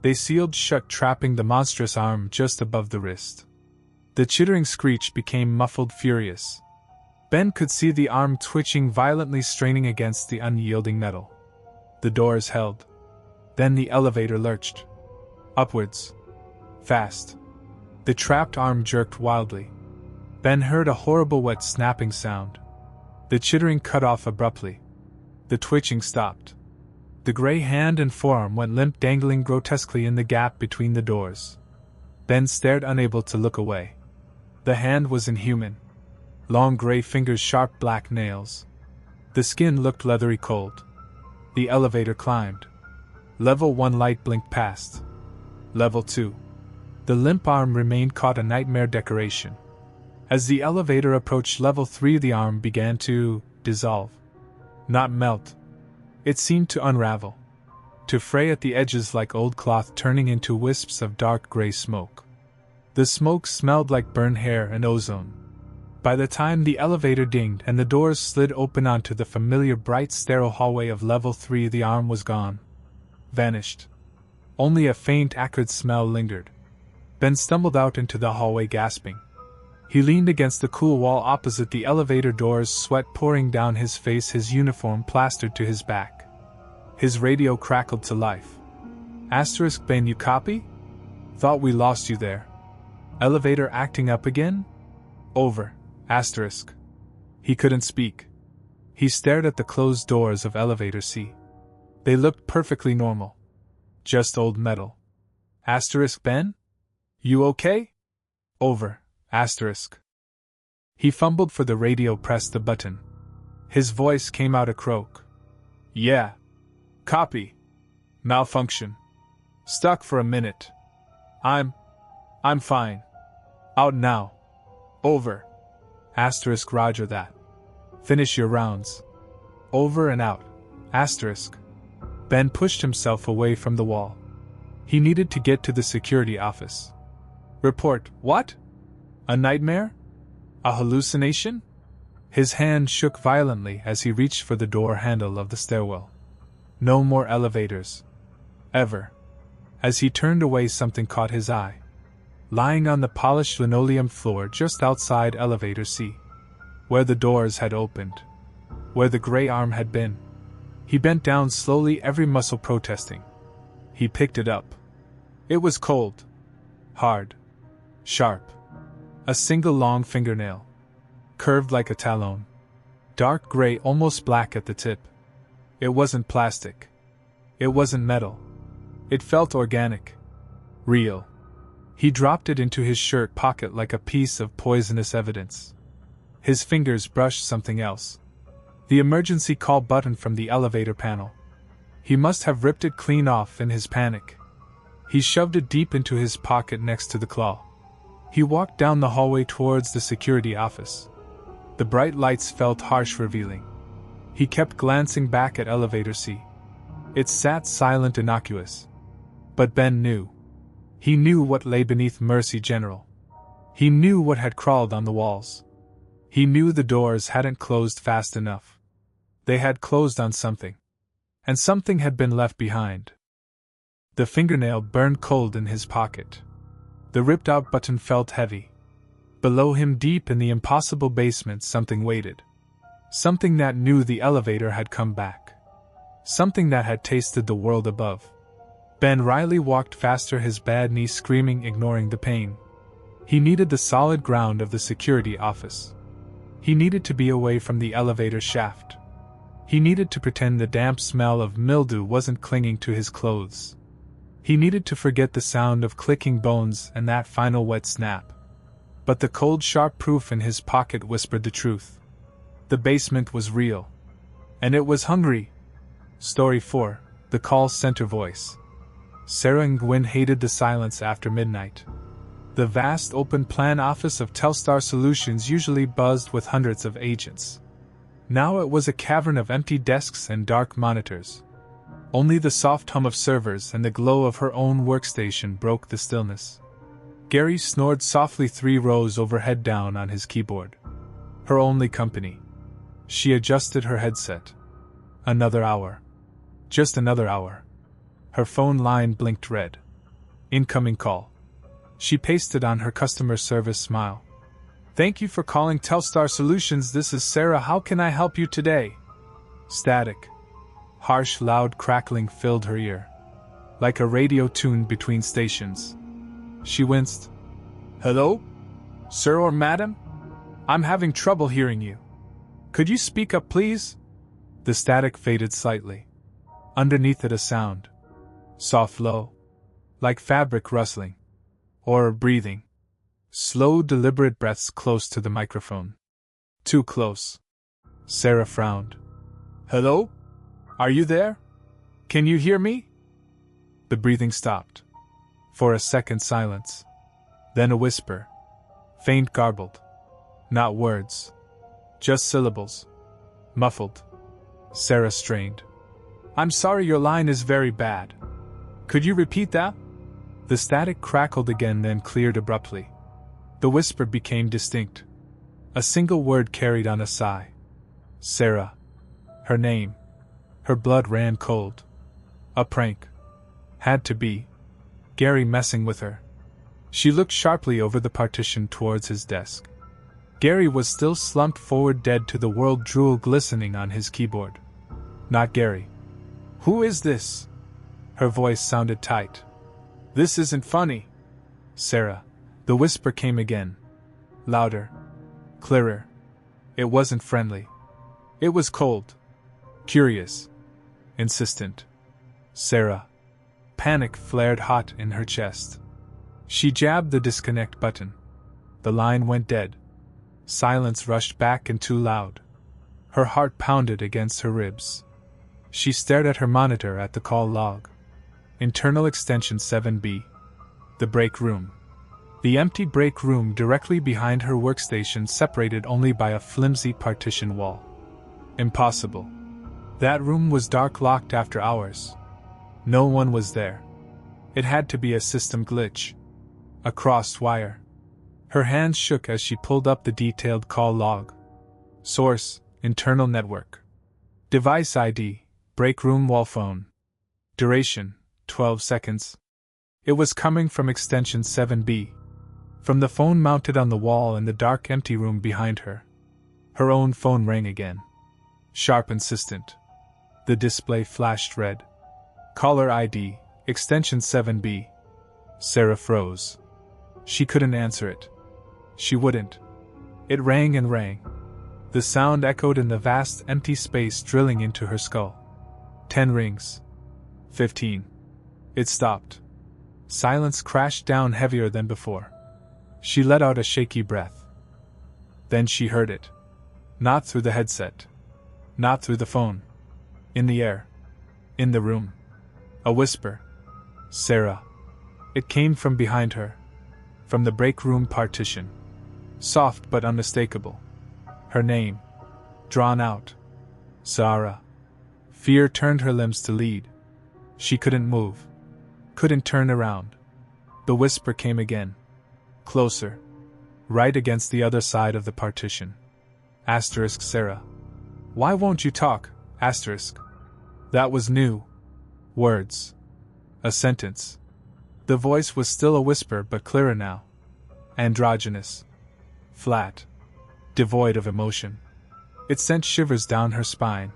They sealed shut, trapping the monstrous arm just above the wrist. The chittering screech became muffled, furious. Ben could see the arm twitching violently, straining against the unyielding metal. The doors held. Then the elevator lurched. Upwards. Fast. The trapped arm jerked wildly. Ben heard a horrible wet snapping sound. The chittering cut off abruptly. The twitching stopped. The gray hand and forearm went limp, dangling grotesquely in the gap between the doors. Ben stared, unable to look away. The hand was inhuman. Long gray fingers, sharp black nails. The skin looked leathery cold. The elevator climbed. Level 1 light blinked past. Level 2. The limp arm remained caught, a nightmare decoration. As the elevator approached level 3, the arm began to dissolve. Not melt. It seemed to unravel. To fray at the edges like old cloth, turning into wisps of dark gray smoke. The smoke smelled like burned hair and ozone. By the time the elevator dinged and the doors slid open onto the familiar bright sterile hallway of level 3, the arm was gone. Vanished. Only a faint acrid smell lingered. Ben stumbled out into the hallway, gasping. He leaned against the cool wall opposite the elevator doors, sweat pouring down his face, his uniform plastered to his back. His radio crackled to life. Asterisk, Ben, you copy? Thought we lost you there. Elevator acting up again? Over. Asterisk. He couldn't speak. He stared at the closed doors of elevator C. They looked perfectly normal. Just old metal. Asterisk, Ben? You okay? Over. Asterisk. He fumbled for the radio, pressed the button. His voice came out a croak. Yeah. Copy. Malfunction. Stuck for a minute. I'm fine. Out now. Over. Asterisk Roger that. Finish your rounds. Over and out. Asterisk. Ben pushed himself away from the wall. He needed to get to the security office. Report. What? A nightmare? A hallucination? His hand shook violently as he reached for the door handle of the stairwell. No more elevators. Ever. As he turned away, something caught his eye. Lying on the polished linoleum floor just outside elevator C, where the doors had opened, where the gray arm had been. He bent down slowly, every muscle protesting. He picked it up. It was cold. Hard. Sharp. A single long fingernail. Curved like a talon. Dark gray, almost black at the tip. It wasn't plastic. It wasn't metal. It felt organic. Real. He dropped it into his shirt pocket like a piece of poisonous evidence. His fingers brushed something else. The emergency call button from the elevator panel. He must have ripped it clean off in his panic. He shoved it deep into his pocket next to the claw. He walked down the hallway towards the security office. The bright lights felt harsh, revealing. He kept glancing back at elevator C. It sat silent, innocuous. But Ben knew. He knew what lay beneath Mercy General. He knew what had crawled on the walls. He knew the doors hadn't closed fast enough. They had closed on something. And something had been left behind. The fingernail burned cold in his pocket. The ripped-out button felt heavy. Below him, deep in the impossible basement, something waited. Something that knew the elevator had come back. Something that had tasted the world above. Ben Riley walked faster, his bad knee screaming, ignoring the pain. He needed the solid ground of the security office. He needed to be away from the elevator shaft. He needed to pretend the damp smell of mildew wasn't clinging to his clothes. He needed to forget the sound of clicking bones and that final wet snap. But the cold, sharp proof in his pocket whispered the truth. The basement was real. And it was hungry. Story 4. The call center voice. Sarah and Gwen hated the silence after midnight. The vast open-plan office of Telstar Solutions usually buzzed with hundreds of agents. Now it was a cavern of empty desks and dark monitors. Only the soft hum of servers and the glow of her own workstation broke the stillness. Gary snored softly 3 rows overhead down on his keyboard. Her only company. She adjusted her headset. Another hour. Just another hour. Her phone line blinked red. Incoming call. She pasted on her customer service smile. Thank you for calling Telstar Solutions. This is Sarah. How can I help you today? Static. Harsh, loud crackling filled her ear. Like a radio tuned between stations. She winced. Hello? Sir or madam? I'm having trouble hearing you. Could you speak up, please? The static faded slightly. Underneath it, a sound. Soft, low. Like fabric rustling. Or breathing. Slow, deliberate breaths close to the microphone. Too close. Sarah frowned. Hello? Are you there? Can you hear me? The breathing stopped. For a second, silence. Then a whisper. Faint, garbled. Not words. Just syllables. Muffled. Sarah strained. I'm sorry, your line is very bad. Could you repeat that? The static crackled again, then cleared abruptly. The whisper became distinct. A single word carried on a sigh. Sarah. Her name. Her blood ran cold. A prank. Had to be. Gary messing with her. She looked sharply over the partition towards his desk. Gary was still slumped forward, dead to the world, drool glistening on his keyboard. Not Gary. Who is this? Her voice sounded tight. This isn't funny. Sarah. The whisper came again. Louder. Clearer. It wasn't friendly. It was cold. Curious. Insistent. Sarah. Panic flared hot in her chest. She jabbed the disconnect button. The line went dead. Silence rushed back and too loud. Her heart pounded against her ribs. She stared at her monitor, at the call log. Internal extension 7B. The break room. The empty break room directly behind her workstation, separated only by a flimsy partition wall. Impossible. That room was dark, locked after hours. No one was there. It had to be a system glitch. A crossed wire. Her hands shook as she pulled up the detailed call log. Source: internal network. Device ID: break room wall phone. Duration: 12 seconds. It was coming from extension 7B. From the phone mounted on the wall in the dark, empty room behind her. Her own phone rang again. Sharp, insistent. The display flashed red. Caller ID: extension 7B. Sarah froze. She couldn't answer it. She wouldn't. It rang and rang. The sound echoed in the vast empty space, drilling into her skull. 10 rings. 15. It stopped. Silence crashed down heavier than before. She let out a shaky breath. Then she heard it. Not through the headset. Not through the phone. In the air. In the room. A whisper. Sarah. It came from behind her. From the break room partition. Soft but unmistakable. Her name. Drawn out. Sarah. Fear turned her limbs to lead. She couldn't move. Couldn't turn around. The whisper came again. Closer. Right against the other side of the partition. Asterisk Sarah. Why won't you talk? Asterisk. That was new. Words. A sentence. The voice was still a whisper, but clearer now. Androgynous. Flat. Devoid of emotion. It sent shivers down her spine.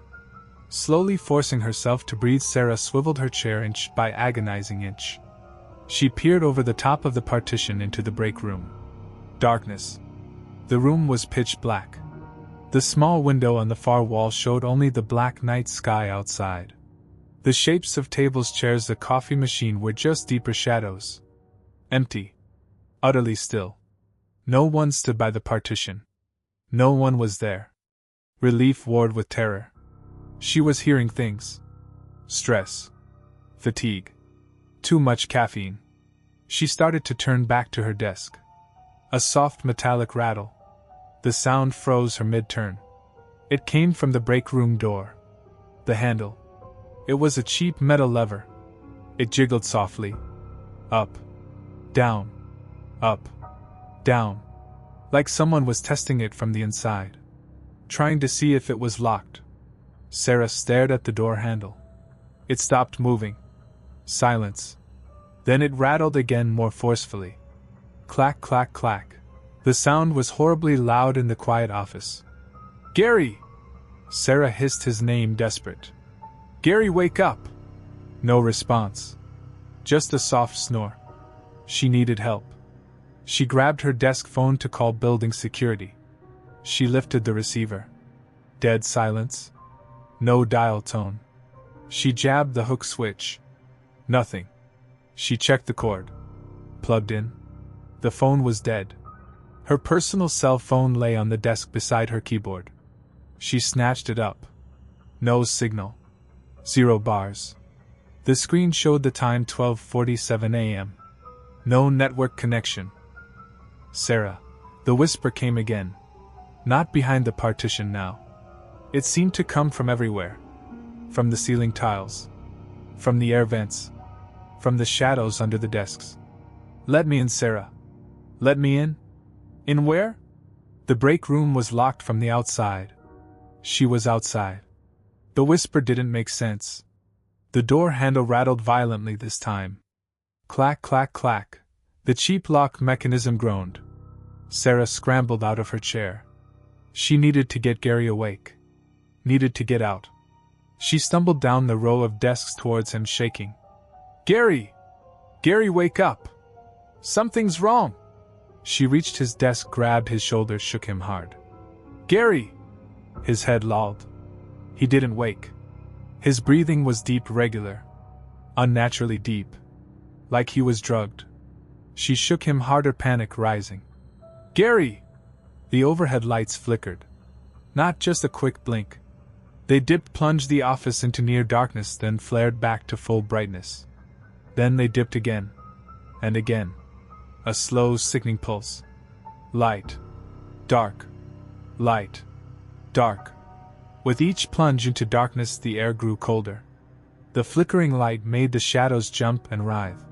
Slowly forcing herself to breathe, Sarah swiveled her chair inch by agonizing inch. She peered over the top of the partition into the break room. Darkness. The room was pitch black. The small window on the far wall showed only the black night sky outside. The shapes of tables, chairs, the coffee machine were just deeper shadows. Empty. Utterly still. No one stood by the partition. No one was there. Relief warred with terror. She was hearing things. Stress. Fatigue. Too much caffeine. She started to turn back to her desk. A soft metallic rattle. The sound froze her mid-turn. It came from the break room door. The handle. It was a cheap metal lever. It jiggled softly. Up. Down. Up. Down. Like someone was testing it from the inside. Trying to see if it was locked. Sarah stared at the door handle. It stopped moving. Silence. Then it rattled again, more forcefully. Clack, clack, clack. The sound was horribly loud in the quiet office. Gary! Sarah hissed his name, desperate. Gary, wake up! No response. Just a soft snore. She needed help. She grabbed her desk phone to call building security. She lifted the receiver. Dead silence. No dial tone. She jabbed the hook switch. Nothing. She checked the cord. Plugged in. The phone was dead. Her personal cell phone lay on the desk beside her keyboard. She snatched it up. No signal. 0 bars. The screen showed the time, 12:47 a.m. No network connection. Sarah. The whisper came again. Not behind the partition now. It seemed to come from everywhere. From the ceiling tiles. From the air vents. From the shadows under the desks. Let me in, Sarah. Let me in? In where? The break room was locked from the outside. She was outside. The whisper didn't make sense. The door handle rattled violently this time. Clack, clack, clack. The cheap lock mechanism groaned. Sarah scrambled out of her chair. She needed to get Gary awake. Needed to get out. She stumbled down the row of desks towards him, shaking. Gary! Gary, wake up! Something's wrong! She reached his desk, grabbed his shoulders, shook him hard. Gary! His head lolled. He didn't wake. His breathing was deep, regular. Unnaturally deep. Like he was drugged. She shook him harder, panic rising. Gary! The overhead lights flickered. Not just a quick blink. They dipped, plunged the office into near darkness, then flared back to full brightness. Then they dipped again. And again. A slow, sickening pulse. Light. Dark. Light. Dark. With each plunge into darkness, the air grew colder. The flickering light made the shadows jump and writhe.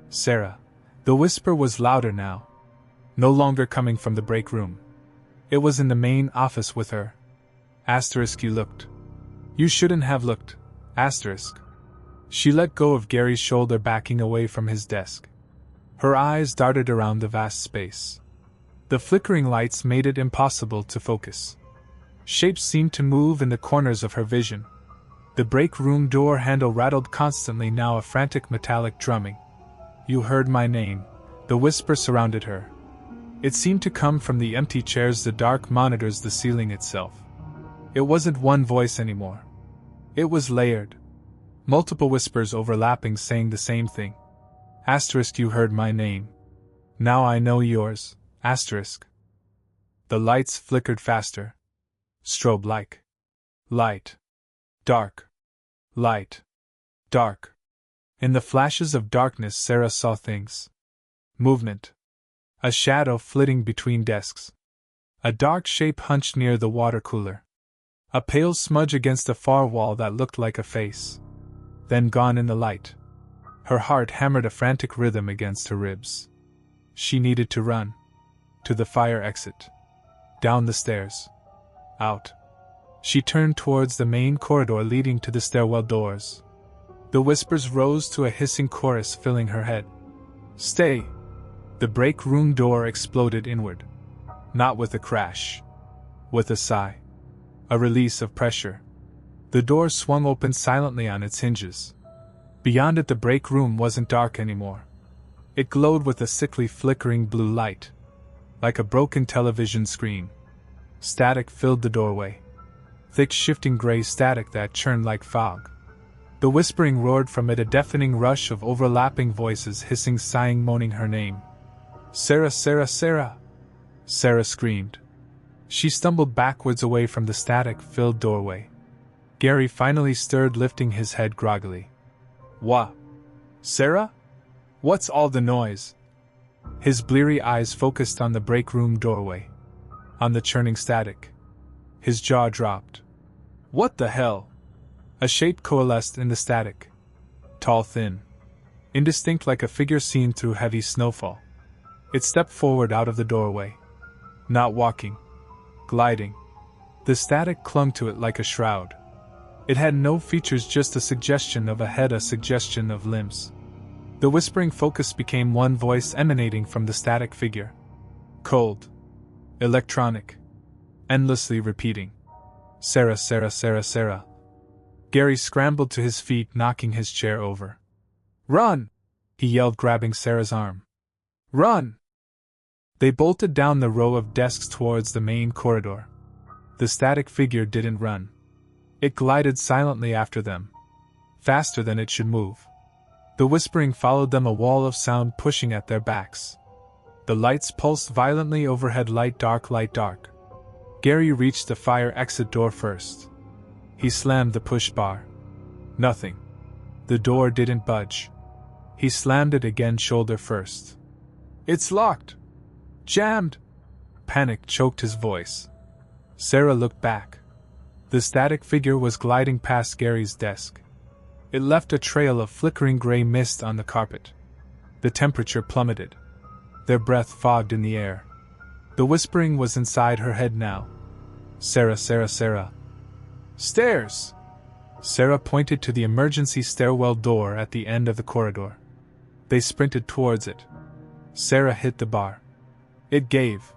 Sarah. The whisper was louder now. No longer coming from the break room. It was in the main office with her. You looked. You shouldn't have looked. She let go of Gary's shoulder, backing away from his desk. Her eyes darted around the vast space. The flickering lights made it impossible to focus. Shapes seemed to move in the corners of her vision. The break room door handle rattled constantly, now a frantic metallic drumming. You heard my name. The whisper surrounded her. It seemed to come from the empty chairs, the dark monitors, the ceiling itself. It wasn't one voice anymore. It was layered. Multiple whispers overlapping, saying the same thing. You heard my name. Now I know yours. The lights flickered faster. Strobe-like. Light. Dark. Light. Dark. In the flashes of darkness, Sarah saw things. Movement. A shadow flitting between desks. A dark shape hunched near the water cooler. A pale smudge against a far wall that looked like a face. Then gone in the light. Her heart hammered a frantic rhythm against her ribs. She needed to run. To the fire exit. Down the stairs. Out. She turned towards the main corridor leading to the stairwell doors. The whispers rose to a hissing chorus, filling her head. Stay! The break room door exploded inward. Not with a crash. With a sigh. A release of pressure. The door swung open silently on its hinges. Beyond it, the break room wasn't dark anymore. It glowed with a sickly flickering blue light. Like a broken television screen. Static filled the doorway. Thick shifting gray static that churned like fog. The whispering roared from it, a deafening rush of overlapping voices, hissing, sighing, moaning her name. Sarah, Sarah, Sarah! Sarah screamed. She stumbled backwards away from the static-filled doorway. Gary finally stirred, lifting his head groggily. What? Sarah? What's all the noise? His bleary eyes focused on the break room doorway. On the churning static. His jaw dropped. What the hell? A shape coalesced in the static. Tall, thin. Indistinct, like a figure seen through heavy snowfall. It stepped forward out of the doorway. Not walking. Gliding. The static clung to it like a shroud. It had no features, just a suggestion of a head, a suggestion of limbs. The whispering focus became one voice emanating from the static figure. Cold. Electronic. Endlessly repeating. Sarah, Sarah, Sarah, Sarah. Gary scrambled to his feet, knocking his chair over. Run! He yelled, grabbing Sarah's arm. Run! They bolted down the row of desks towards the main corridor. The static figure didn't run. It glided silently after them. Faster than it should move. The whispering followed them, a wall of sound pushing at their backs. The lights pulsed violently overhead, light dark, light dark. Gary reached the fire exit door first. He slammed the push bar. Nothing. The door didn't budge. He slammed it again, shoulder first. It's locked! Jammed! Panic choked his voice. Sarah looked back. The static figure was gliding past Gary's desk. It left a trail of flickering gray mist on the carpet. The temperature plummeted. Their breath fogged in the air. The whispering was inside her head now. Sarah, Sarah, Sarah. Stairs! Sarah pointed to the emergency stairwell door at the end of the corridor. They sprinted towards it. Sarah hit the bar. It gave.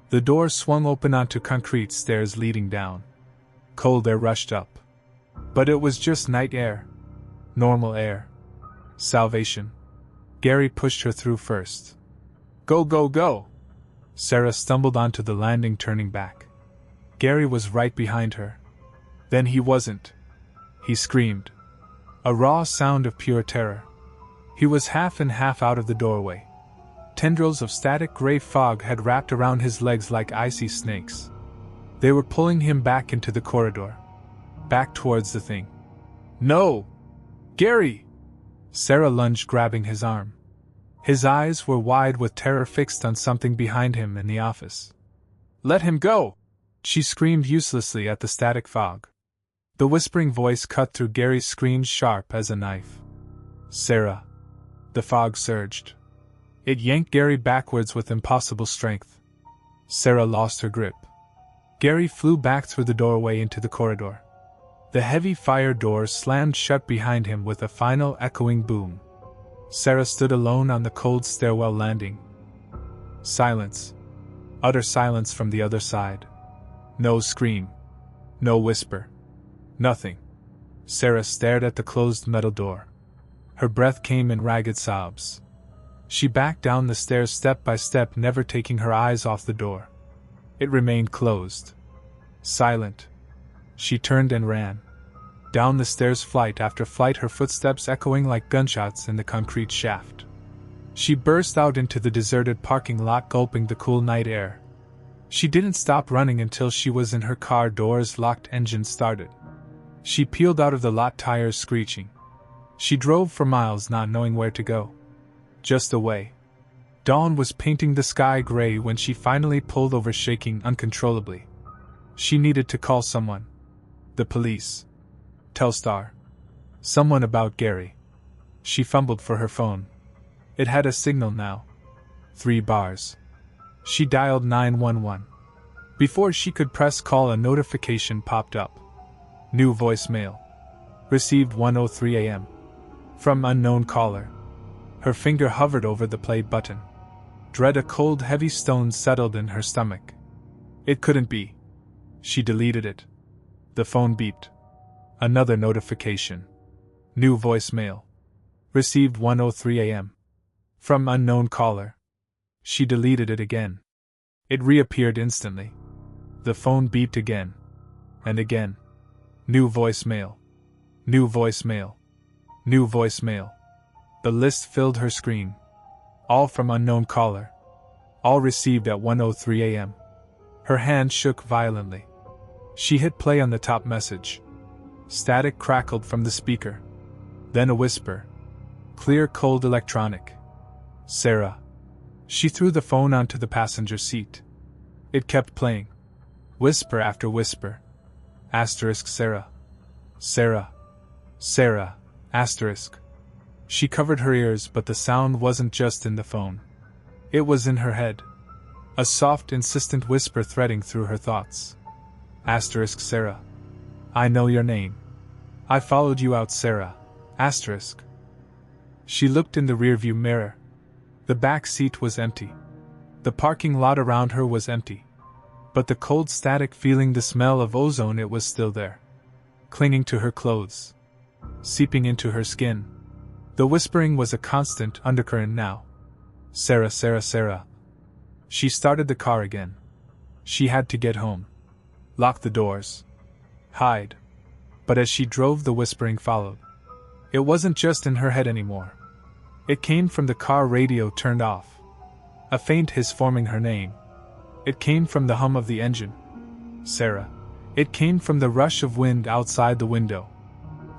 The door swung open onto concrete stairs leading down. Cold air rushed up. But it was just night air. Normal air. Salvation. Gary pushed her through first. Go, go, go! Sarah stumbled onto the landing, turning back. Gary was right behind her. Then he wasn't. He screamed. A raw sound of pure terror. He was half in, half out of the doorway. Tendrils of static gray fog had wrapped around his legs like icy snakes. They were pulling him back into the corridor. Back towards the thing. No! Gary! Sarah lunged, grabbing his arm. His eyes were wide with terror, fixed on something behind him in the office. "Let him go!" she screamed uselessly at the static fog. The whispering voice cut through Gary's screams sharp as a knife. "Sarah." The fog surged. It yanked Gary backwards with impossible strength. Sarah lost her grip. Gary flew back through the doorway into the corridor. The heavy fire doors slammed shut behind him with a final echoing boom. Sarah stood alone on the cold stairwell landing. Silence. Utter silence from the other side. No scream. No whisper. Nothing. Sarah stared at the closed metal door. Her breath came in ragged sobs. She backed down the stairs step by step, never taking her eyes off the door. It remained closed. Silent. She turned and ran. Down the stairs, flight after flight, her footsteps echoing like gunshots in the concrete shaft. She burst out into the deserted parking lot, gulping the cool night air. She didn't stop running until she was in her car, doors locked, engine started. She peeled out of the lot, tires screeching. She drove for miles, not knowing where to go. Just away. Dawn was painting the sky gray when she finally pulled over, shaking uncontrollably. She needed to call someone. The police. Telstar. Someone about Gary. She fumbled for her phone. It had a signal now. 3 bars. She dialed 911. Before she could press call, a notification popped up. New voicemail. Received 1:03 a.m. From unknown caller. Her finger hovered over the play button. Dread, a cold, heavy stone settled in her stomach. It couldn't be. She deleted it. The phone beeped. Another notification. New voicemail. Received 1:03 a.m. From unknown caller. She deleted it again. It reappeared instantly. The phone beeped again. And again. New voicemail. New voicemail. New voicemail. The list filled her screen. All from unknown caller. All received at 1:03 a.m. Her hand shook violently. She hit play on the top message. Static crackled from the speaker. Then a whisper. Clear, cold, electronic. Sarah. She threw the phone onto the passenger seat. It kept playing. Whisper after whisper. Asterisk Sarah. Sarah. Sarah. Asterisk. She covered her ears, but the sound wasn't just in the phone. It was in her head. A soft, insistent whisper threading through her thoughts. Asterisk Sarah. I know your name. I followed you out, Sarah. Asterisk. She looked in the rearview mirror. The back seat was empty. The parking lot around her was empty. But the cold static feeling, the smell of ozone, it was still there. Clinging to her clothes. Seeping into her skin. The whispering was a constant undercurrent now. Sarah, Sarah, Sarah. She started the car again. She had to get home. Lock the doors. Hide. But as she drove, the whispering followed. It wasn't just in her head anymore. It came from the car radio turned off. A faint hiss forming her name. It came from the hum of the engine. Sarah. It came from the rush of wind outside the window.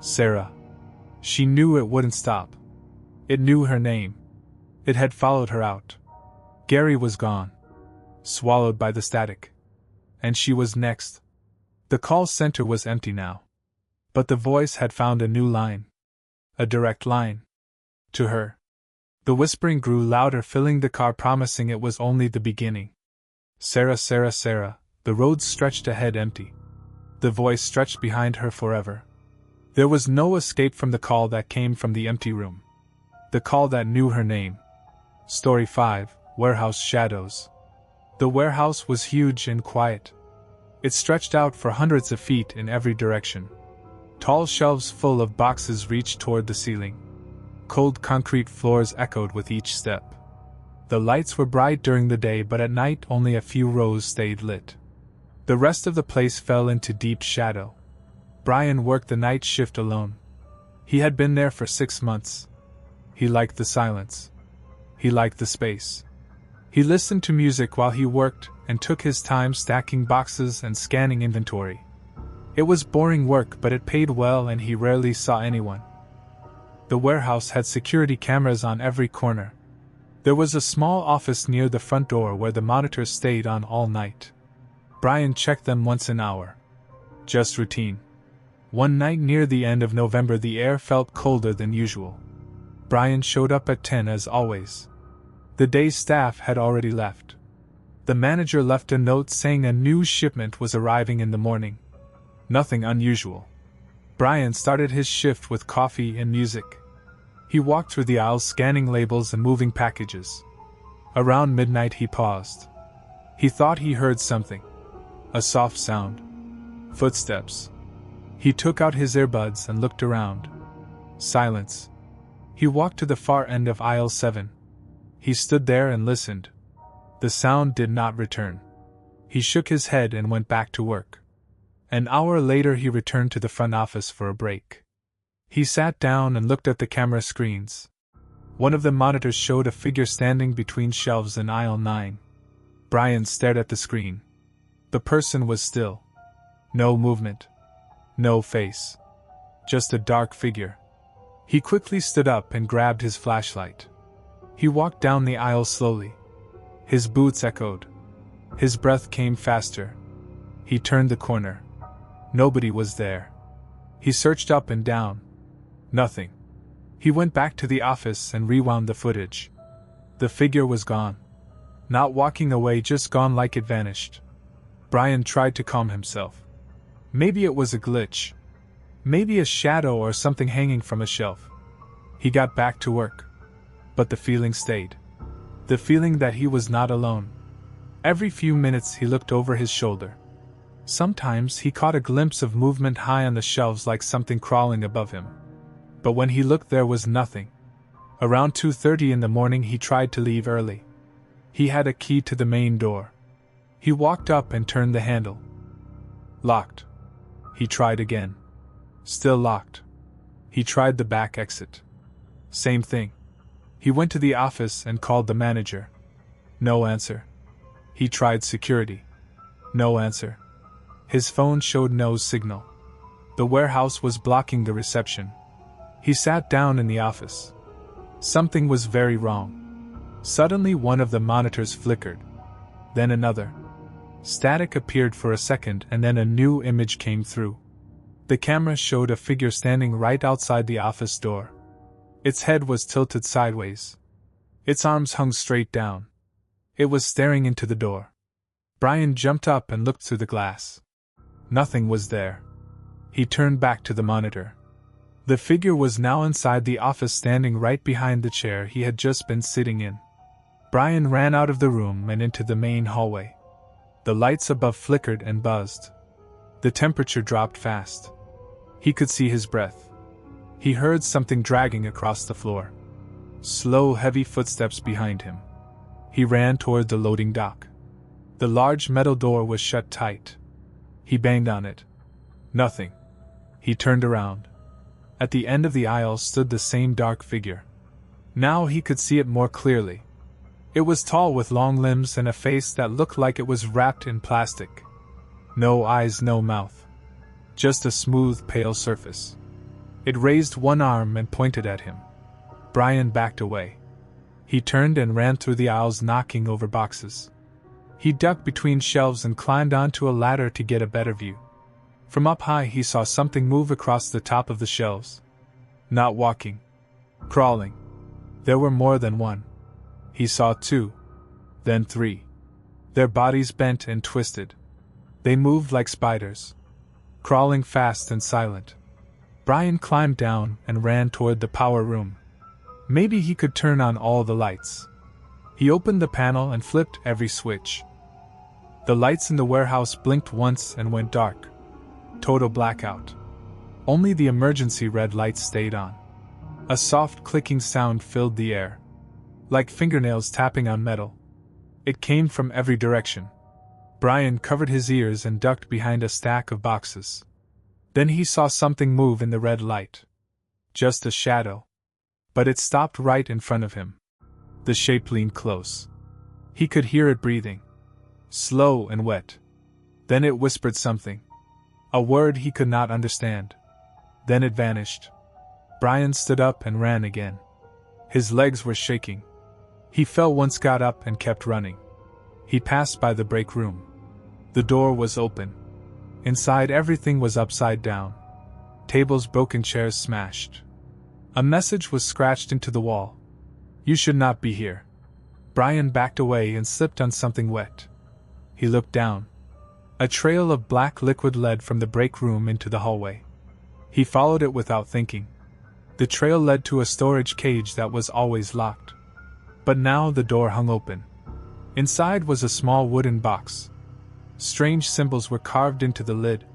Sarah. She knew it wouldn't stop. It knew her name. It had followed her out. Gary was gone. Swallowed by the static. And she was next. The call center was empty now. But the voice had found a new line. A direct line. To her. The whispering grew louder, filling the car, promising it was only the beginning. Sarah, Sarah, Sarah. The road stretched ahead empty. The voice stretched behind her forever. There was no escape from the call that came from the empty room. The call that knew her name. Story 5, Warehouse Shadows. The warehouse was huge and quiet. It stretched out for hundreds of feet in every direction. Tall shelves full of boxes reached toward the ceiling. Cold concrete floors echoed with each step. The lights were bright during the day, but at night only a few rows stayed lit. The rest of the place fell into deep shadow. Brian worked the night shift alone. He had been there for 6 months. He liked the silence. He liked the space. He listened to music while he worked and took his time stacking boxes and scanning inventory. It was boring work, but it paid well and he rarely saw anyone. The warehouse had security cameras on every corner. There was a small office near the front door where the monitors stayed on all night. Brian checked them once an hour. Just routine. One night near the end of November the air felt colder than usual. Brian showed up at 10 as always. The day's staff had already left. The manager left a note saying a new shipment was arriving in the morning. Nothing unusual. Brian started his shift with coffee and music. He walked through the aisles scanning labels and moving packages. Around midnight he paused. He thought he heard something. A soft sound. Footsteps. He took out his earbuds and looked around. Silence. He walked to the far end of aisle 7. He stood there and listened. The sound did not return. He shook his head and went back to work. An hour later he returned to the front office for a break. He sat down and looked at the camera screens. One of the monitors showed a figure standing between shelves in aisle 9. Brian stared at the screen. The person was still. No movement. No face. Just a dark figure. He quickly stood up and grabbed his flashlight. He walked down the aisle slowly. His boots echoed. His breath came faster. He turned the corner. Nobody was there. He searched up and down. Nothing. He went back to the office and rewound the footage. The figure was gone. Not walking away, just gone like it vanished. Brian tried to calm himself. Maybe it was a glitch. Maybe a shadow or something hanging from a shelf. He got back to work. But the feeling stayed. The feeling that he was not alone. Every few minutes he looked over his shoulder. Sometimes he caught a glimpse of movement high on the shelves like something crawling above him. But when he looked there was nothing. Around 2:30 in the morning he tried to leave early. He had a key to the main door. He walked up and turned the handle. Locked. He tried again. Still locked. He tried the back exit. Same thing. He went to the office and called the manager. No answer. He tried security. No answer. His phone showed no signal. The warehouse was blocking the reception. He sat down in the office. Something was very wrong. Suddenly one of the monitors flickered. Then another. Static appeared for a second and then a new image came through. The camera showed a figure standing right outside the office door. Its head was tilted sideways. Its arms hung straight down. It was staring into the door. Brian jumped up and looked through the glass. Nothing was there. He turned back to the monitor. The figure was now inside the office, standing right behind the chair he had just been sitting in. Brian ran out of the room and into the main hallway. The lights above flickered and buzzed. The temperature dropped fast. He could see his breath. He heard something dragging across the floor. Slow, heavy footsteps behind him. He ran toward the loading dock. The large metal door was shut tight. He banged on it. Nothing. He turned around. At the end of the aisle stood the same dark figure. Now he could see it more clearly. It was tall with long limbs and a face that looked like it was wrapped in plastic. No eyes, no mouth. Just a smooth, pale surface. It raised one arm and pointed at him. Brian backed away. He turned and ran through the aisles, knocking over boxes. He ducked between shelves and climbed onto a ladder to get a better view. From up high he saw something move across the top of the shelves. Not walking. Crawling. There were more than one. He saw 2. Then 3. Their bodies bent and twisted. They moved like spiders. Crawling fast and silent. Brian climbed down and ran toward the power room. Maybe he could turn on all the lights. He opened the panel and flipped every switch. The lights in the warehouse blinked once and went dark. Total blackout. Only the emergency red lights stayed on. A soft clicking sound filled the air. Like fingernails tapping on metal. It came from every direction. Brian covered his ears and ducked behind a stack of boxes. Then he saw something move in the red light. Just a shadow. But it stopped right in front of him. The shape leaned close. He could hear it breathing. Slow and wet. Then it whispered something. A word he could not understand. Then it vanished. Brian stood up and ran again. His legs were shaking. He fell once, got up, and kept running. He passed by the break room. The door was open. Inside, everything was upside down. Tables broken, chairs smashed. A message was scratched into the wall. "You should not be here." Brian backed away and slipped on something wet. He looked down. A trail of black liquid led from the break room into the hallway. He followed it without thinking. The trail led to a storage cage that was always locked. But now the door hung open. Inside was a small wooden box. Strange symbols were carved into the lid.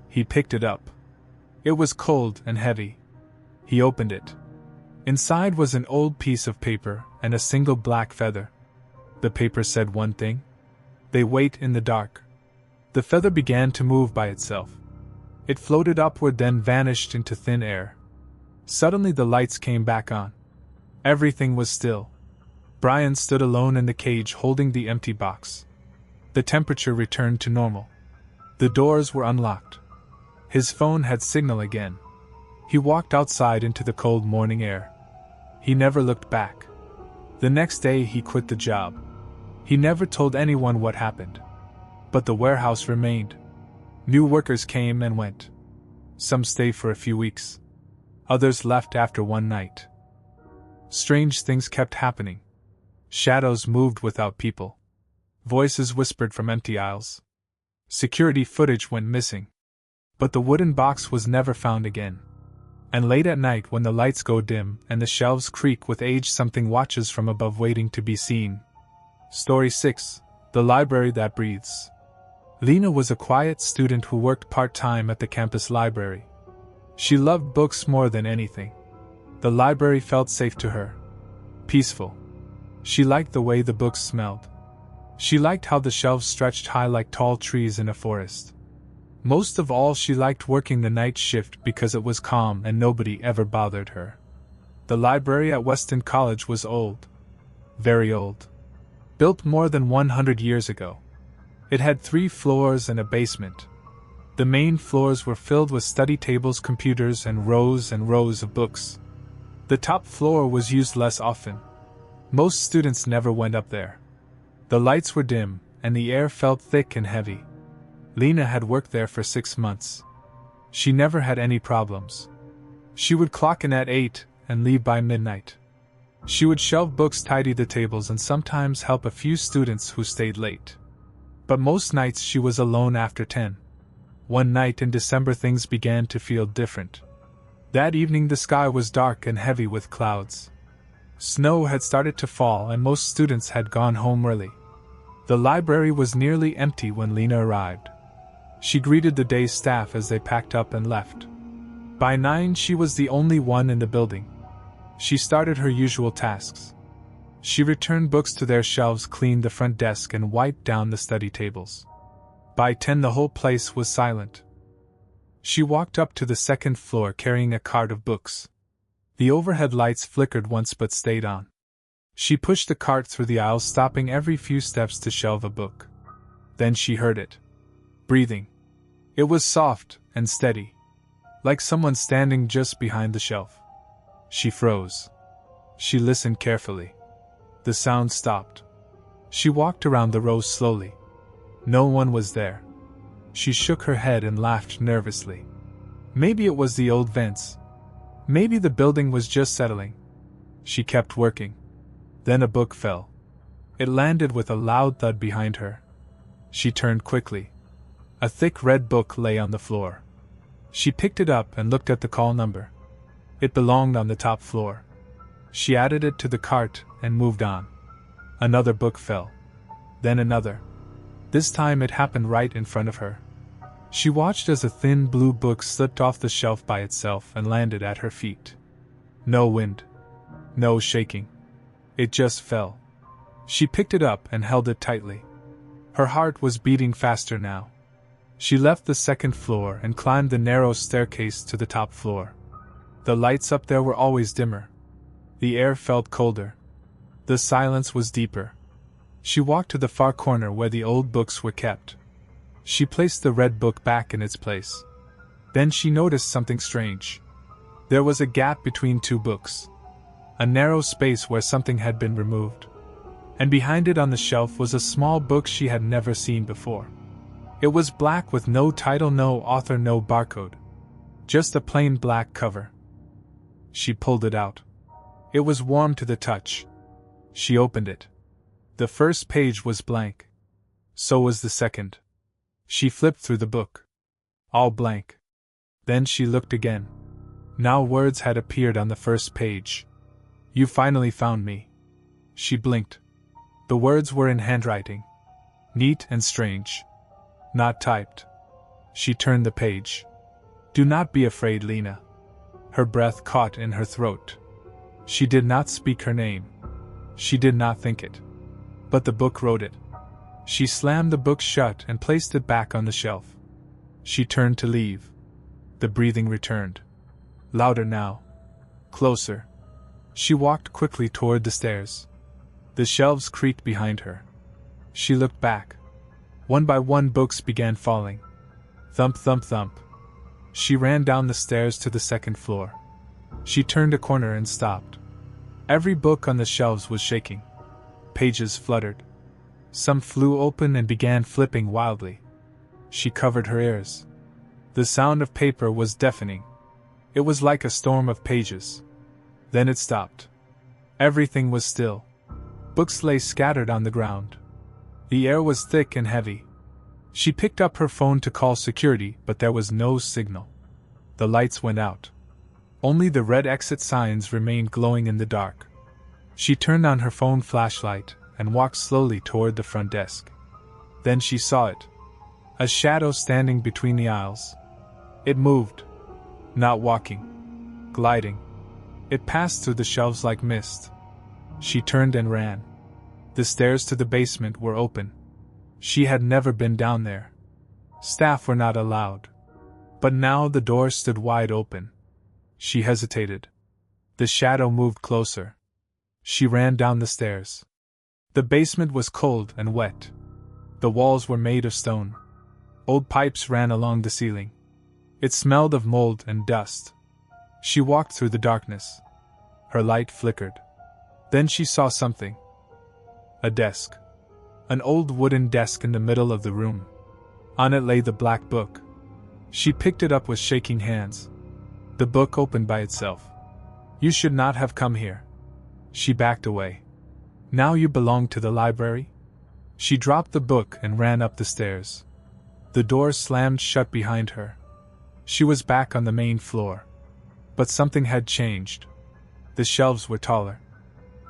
He picked it up. It was cold and heavy. He opened it. Inside was an old piece of paper and a single black feather. The paper said one thing: "They wait in the dark." The feather began to move by itself. It floated upward, then vanished into thin air. Suddenly the lights came back on. Everything was still. Brian stood alone in the cage, holding the empty box. The temperature returned to normal. The doors were unlocked. His phone had signal again. He walked outside into the cold morning air. He never looked back. The next day he quit the job. He never told anyone what happened. But the warehouse remained. New workers came and went. Some stayed for a few weeks. Others left after one night. Strange things kept happening. Shadows moved without people. Voices whispered from empty aisles. Security footage went missing. But the wooden box was never found again. And late at night, when the lights go dim and the shelves creak with age, something watches from above, waiting to be seen. Story 6. The Library That Breathes. Lena was a quiet student who worked part-time at the campus library. She loved books more than anything. The library felt safe to her. Peaceful. She liked the way the books smelled. She liked how the shelves stretched high like tall trees in a forest. Most of all, she liked working the night shift because it was calm and nobody ever bothered her. The library at Weston College was old. Very old. Built more than 100 years ago. It had 3 floors and a basement. The main floors were filled with study tables, computers, and rows of books. The top floor was used less often. Most students never went up there. The lights were dim, and the air felt thick and heavy. Lena had worked there for 6 months. She never had any problems. She would clock in at 8 and leave by midnight. She would shelve books, tidy the tables, and sometimes help a few students who stayed late. But most nights she was alone after 10. One night in December things began to feel different. That evening the sky was dark and heavy with clouds. Snow had started to fall and most students had gone home early. The library was nearly empty when Lena arrived. She greeted the day's staff as they packed up and left. By 9 she was the only one in the building. She started her usual tasks. She returned books to their shelves, cleaned the front desk, and wiped down the study tables. By 10 the whole place was silent. She walked up to the second floor carrying a cart of books. The overhead lights flickered once but stayed on. She pushed the cart through the aisles, stopping every few steps to shelve a book. Then she heard it. Breathing. It was soft and steady, like someone standing just behind the shelf. She froze. She listened carefully. The sound stopped. She walked around the rows slowly. No one was there. She shook her head and laughed nervously. Maybe it was the old vents. Maybe the building was just settling. She kept working. Then a book fell. It landed with a loud thud behind her. She turned quickly. A thick red book lay on the floor. She picked it up and looked at the call number. It belonged on the top floor. She added it to the cart and moved on. Another book fell. Then another. This time it happened right in front of her. She watched as a thin blue book slipped off the shelf by itself and landed at her feet. No wind. No shaking. It just fell. She picked it up and held it tightly. Her heart was beating faster now. She left the second floor and climbed the narrow staircase to the top floor. The lights up there were always dimmer. The air felt colder. The silence was deeper. She walked to the far corner where the old books were kept. She placed the red book back in its place. Then she noticed something strange. There was a gap between 2 books. A narrow space where something had been removed. and behind it on the shelf was a small book she had never seen before. It was black with no title, no author, no barcode. Just a plain black cover. She pulled it out. It was warm to the touch. She opened it. The first page was blank. So was the second. She flipped through the book. All blank. Then she looked again. Now words had appeared on the first page. "You finally found me." She blinked. The words were in handwriting. Neat and strange. Not typed. She turned the page. "Do not be afraid, Lena." Her breath caught in her throat. She did not speak her name. She did not think it. But the book wrote it. She slammed the book shut and placed it back on the shelf. She turned to leave. The breathing returned. Louder now. Closer. She walked quickly toward the stairs. The shelves creaked behind her. She looked back. One by one books began falling. Thump, thump, thump. She ran down the stairs to the second floor. She turned a corner and stopped. Every book on the shelves was shaking. Pages fluttered. Some flew open and began flipping wildly. She covered her ears. The sound of paper was deafening. It was like a storm of pages. Then it stopped. Everything was still. Books lay scattered on the ground. The air was thick and heavy. She picked up her phone to call security, but there was no signal. The lights went out. Only the red exit signs remained glowing in the dark. She turned on her phone flashlight and walked slowly toward the front desk. Then she saw it. A shadow standing between the aisles. It moved. Not walking. Gliding. It passed through the shelves like mist. She turned and ran. The stairs to the basement were open. She had never been down there. Staff were not allowed. But now the door stood wide open. She hesitated. The shadow moved closer. She ran down the stairs. The basement was cold and wet. The walls were made of stone. Old pipes ran along the ceiling. It smelled of mold and dust. She walked through the darkness. Her light flickered. Then she saw something. A desk. An old wooden desk in the middle of the room. On it lay the black book. She picked it up with shaking hands. The book opened by itself. "You should not have come here." She backed away. "Now you belong to the library?" She dropped the book and ran up the stairs. The door slammed shut behind her. She was back on the main floor. But something had changed. The shelves were taller.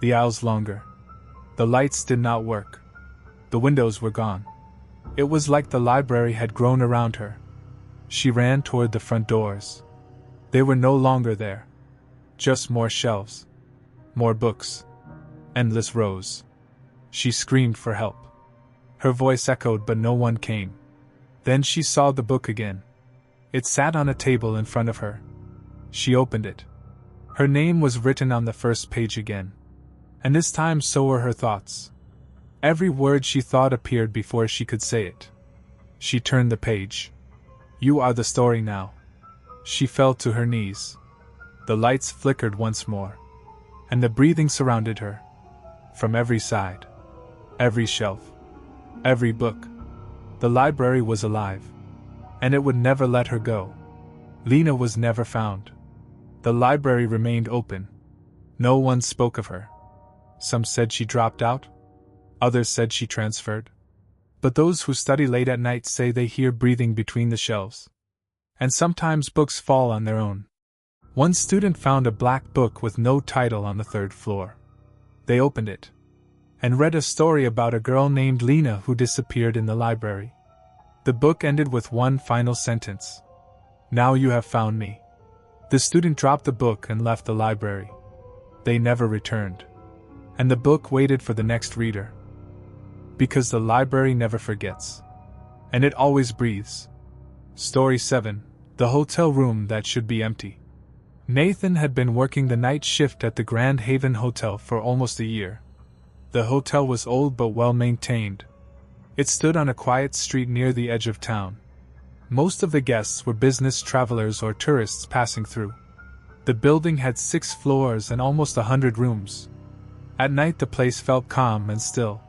The aisles longer. The lights did not work. The windows were gone. It was like the library had grown around her. She ran toward the front doors. They were no longer there. Just more shelves. More books. Endless rows. She screamed for help. Her voice echoed, but no one came. Then she saw the book again. It sat on a table in front of her. She opened it. Her name was written on the first page again. And this time so were her thoughts. Every word she thought appeared before she could say it. She turned the page. "You are the story now." She fell to her knees. The lights flickered once more. And the breathing surrounded her. From every side. Every shelf. Every book. The library was alive. And it would never let her go. Lena was never found. The library remained open. No one spoke of her. Some said she dropped out. Others said she transferred. But those who study late at night say they hear breathing between the shelves. And sometimes books fall on their own. One student found a black book with no title on the third floor. They opened it. And read a story about a girl named Lena who disappeared in the library. The book ended with one final sentence. "Now you have found me." The student dropped the book and left the library. They never returned. And the book waited for the next reader. Because the library never forgets. And it always breathes. Story 7. The Hotel Room That Should Be Empty. Nathan had been working the night shift at the Grand Haven Hotel for almost a year. The hotel was old but well maintained. It stood on a quiet street near the edge of town. Most of the guests were business travelers or tourists passing through. The building had 6 floors and almost 100 rooms. At night the place felt calm and still.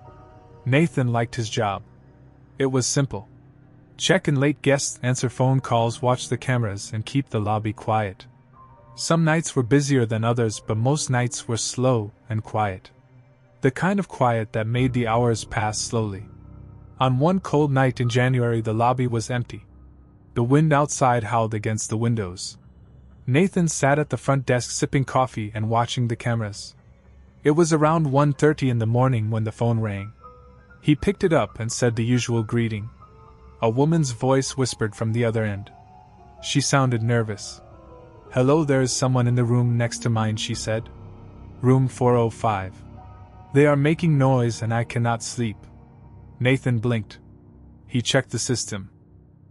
Nathan liked his job. It was simple. Check in late guests, answer phone calls, watch the cameras, and keep the lobby quiet. Some nights were busier than others, but most nights were slow and quiet. The kind of quiet that made the hours pass slowly. On one cold night in January, the lobby was empty. The wind outside howled against the windows. Nathan sat at the front desk sipping coffee and watching the cameras. It was around 1:30 in the morning when the phone rang. He picked it up and said the usual greeting. A woman's voice whispered from the other end. She sounded nervous. "Hello, there is someone in the room next to mine," she said. "Room 405. They are making noise and I cannot sleep." Nathan blinked. He checked the system.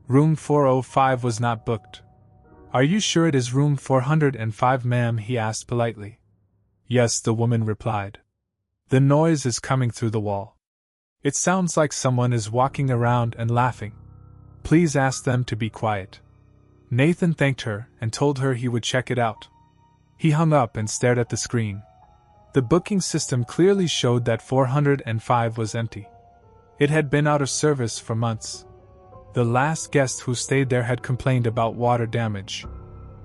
Room 405 was not booked. "Are you sure it is room 405, ma'am?" he asked politely. "Yes," the woman replied. "The noise is coming through the wall. It sounds like someone is walking around and laughing. Please ask them to be quiet." Nathan thanked her and told her he would check it out. He hung up and stared at the screen. The booking system clearly showed that 405 was empty. It had been out of service for months. The last guest who stayed there had complained about water damage.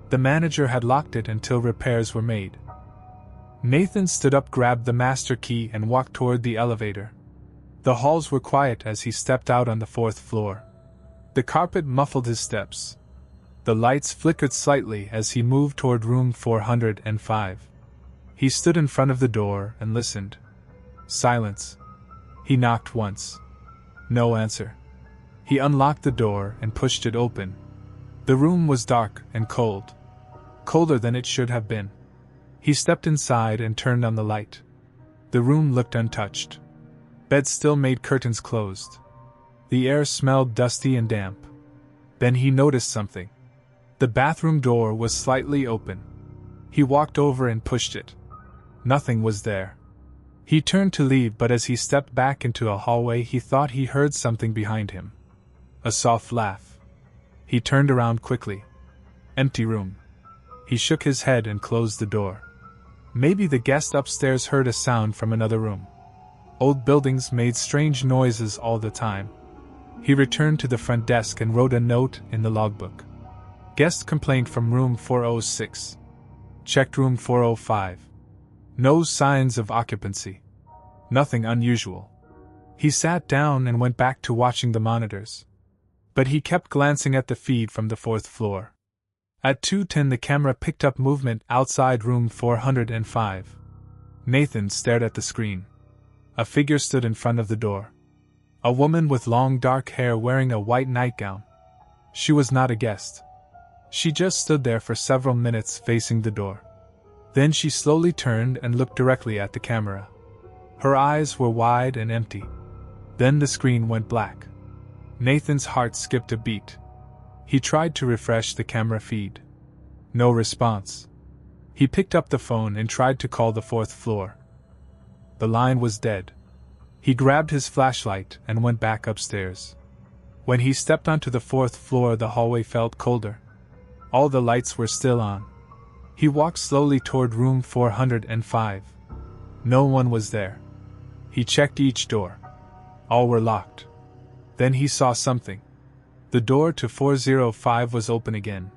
The manager had locked it until repairs were made. Nathan stood up, grabbed the master key, and walked toward the elevator. The halls were quiet as he stepped out on the 4th floor. The carpet muffled his steps. The lights flickered slightly as he moved toward room 405. He stood in front of the door and listened. Silence. He knocked once. No answer. He unlocked the door and pushed it open. The room was dark and cold. Colder than it should have been. He stepped inside and turned on the light. The room looked untouched. Beds still made, curtains closed. The air smelled dusty and damp. Then he noticed something. The bathroom door was slightly open. He walked over and pushed it. Nothing was there. He turned to leave, but as he stepped back into a hallway, he thought he heard something behind him. A soft laugh. He turned around quickly. Empty room. He shook his head and closed the door. Maybe the guest upstairs heard a sound from another room. Old buildings made strange noises all the time. He returned to the front desk and wrote a note in the logbook. Guest complaint from room 406. Checked room 405. No signs of occupancy. Nothing unusual. He sat down and went back to watching the monitors. But he kept glancing at the feed from the 4th floor. At 2:10 the camera picked up movement outside room 405. Nathan stared at the screen. A figure stood in front of the door. A woman with long dark hair wearing a white nightgown. She was not a guest. She just stood there for several minutes facing the door. Then she slowly turned and looked directly at the camera. Her eyes were wide and empty. Then the screen went black. Nathan's heart skipped a beat. He tried to refresh the camera feed. No response. He picked up the phone and tried to call the 4th floor. The line was dead. He grabbed his flashlight and went back upstairs. When he stepped onto the 4th floor, the hallway felt colder. All the lights were still on. He walked slowly toward room 405. No one was there. He checked each door. All were locked. Then he saw something. The door to 405 was open again.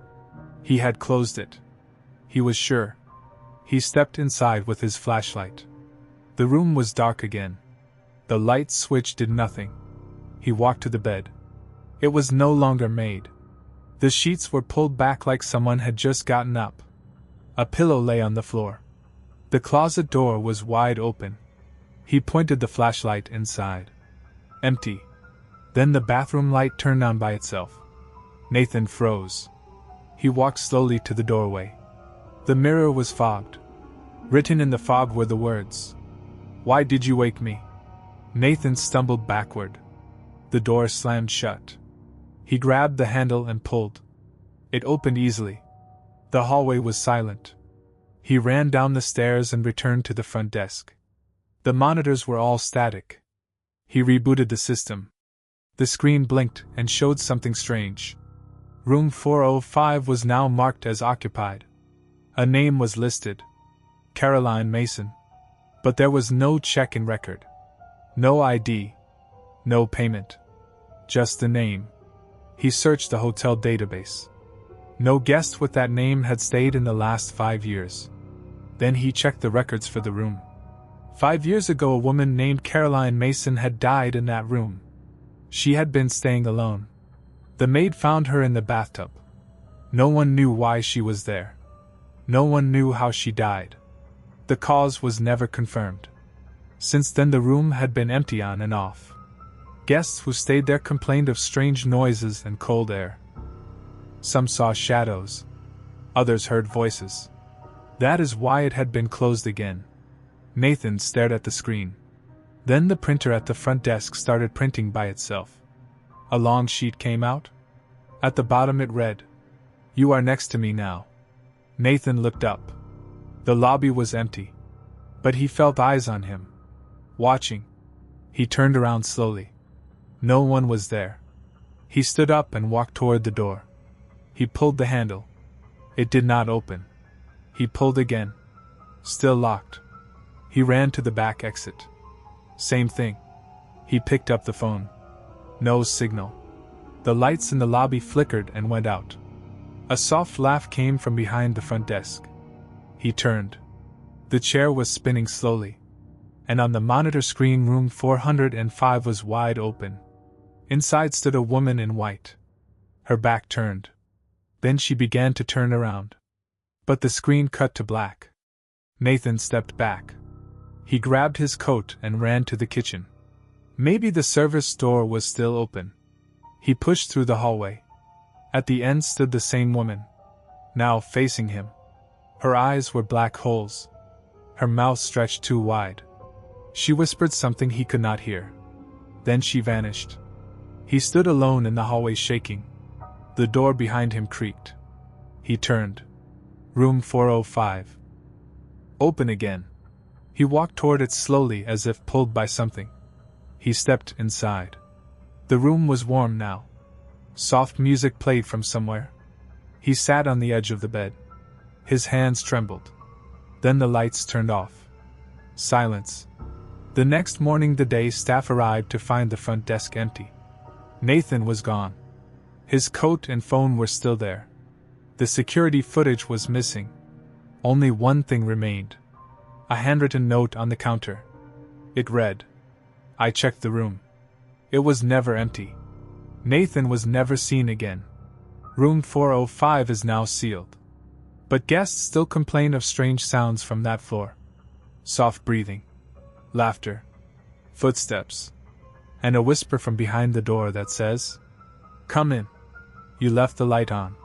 He had closed it. He was sure. He stepped inside with his flashlight. The room was dark again. The light switch did nothing. He walked to the bed. It was no longer made. The sheets were pulled back like someone had just gotten up. A pillow lay on the floor. The closet door was wide open. He pointed the flashlight inside. Empty. Then the bathroom light turned on by itself. Nathan froze. He walked slowly to the doorway. The mirror was fogged. Written in the fog were the words, "Why did you wake me?" Nathan stumbled backward. The door slammed shut. He grabbed the handle and pulled. It opened easily. The hallway was silent. He ran down the stairs and returned to the front desk. The monitors were all static. He rebooted the system. The screen blinked and showed something strange. Room 405 was now marked as occupied. A name was listed. Caroline Mason. But there was no check-in record. No ID. No payment. Just the name. He searched the hotel database. No guest with that name had stayed in the last 5 years. Then he checked the records for the room. 5 years ago, a woman named Caroline Mason had died in that room. She had been staying alone. The maid found her in the bathtub. No one knew why she was there. No one knew how she died. The cause was never confirmed. Since then, the room had been empty on and off. Guests who stayed there complained of strange noises and cold air. Some saw shadows. Others heard voices. That is why it had been closed again. Nathan stared at the screen. Then the printer at the front desk started printing by itself. A long sheet came out. At the bottom it read, "You are next to me now." Nathan looked up. The lobby was empty. But he felt eyes on him. Watching. He turned around slowly. No one was there. He stood up and walked toward the door. He pulled the handle. It did not open. He pulled again. Still locked. He ran to the back exit. Same thing. He picked up the phone. No signal. The lights in the lobby flickered and went out. A soft laugh came from behind the front desk. He turned. The chair was spinning slowly. And on the monitor screen, room 405 was wide open. Inside stood a woman in white. Her back turned. Then she began to turn around. But the screen cut to black. Nathan stepped back. He grabbed his coat and ran to the kitchen. Maybe the service door was still open. He pushed through the hallway. At the end stood the same woman. Now facing him. Her eyes were black holes. Her mouth stretched too wide. She whispered something he could not hear. Then she vanished. He stood alone in the hallway, shaking. The door behind him creaked. He turned. Room 405. Open again. He walked toward it slowly, as if pulled by something. He stepped inside. The room was warm now. Soft music played from somewhere. He sat on the edge of the bed. His hands trembled. Then the lights turned off. Silence. The next morning, the day staff arrived to find the front desk empty. Nathan was gone. His coat and phone were still there. The security footage was missing. Only one thing remained. A handwritten note on the counter. It read, "I checked the room. It was never empty." Nathan was never seen again. Room 405 is now sealed. But guests still complain of strange sounds from that floor. Soft breathing. Laughter. Footsteps. And a whisper from behind the door that says, "Come in. You left the light on."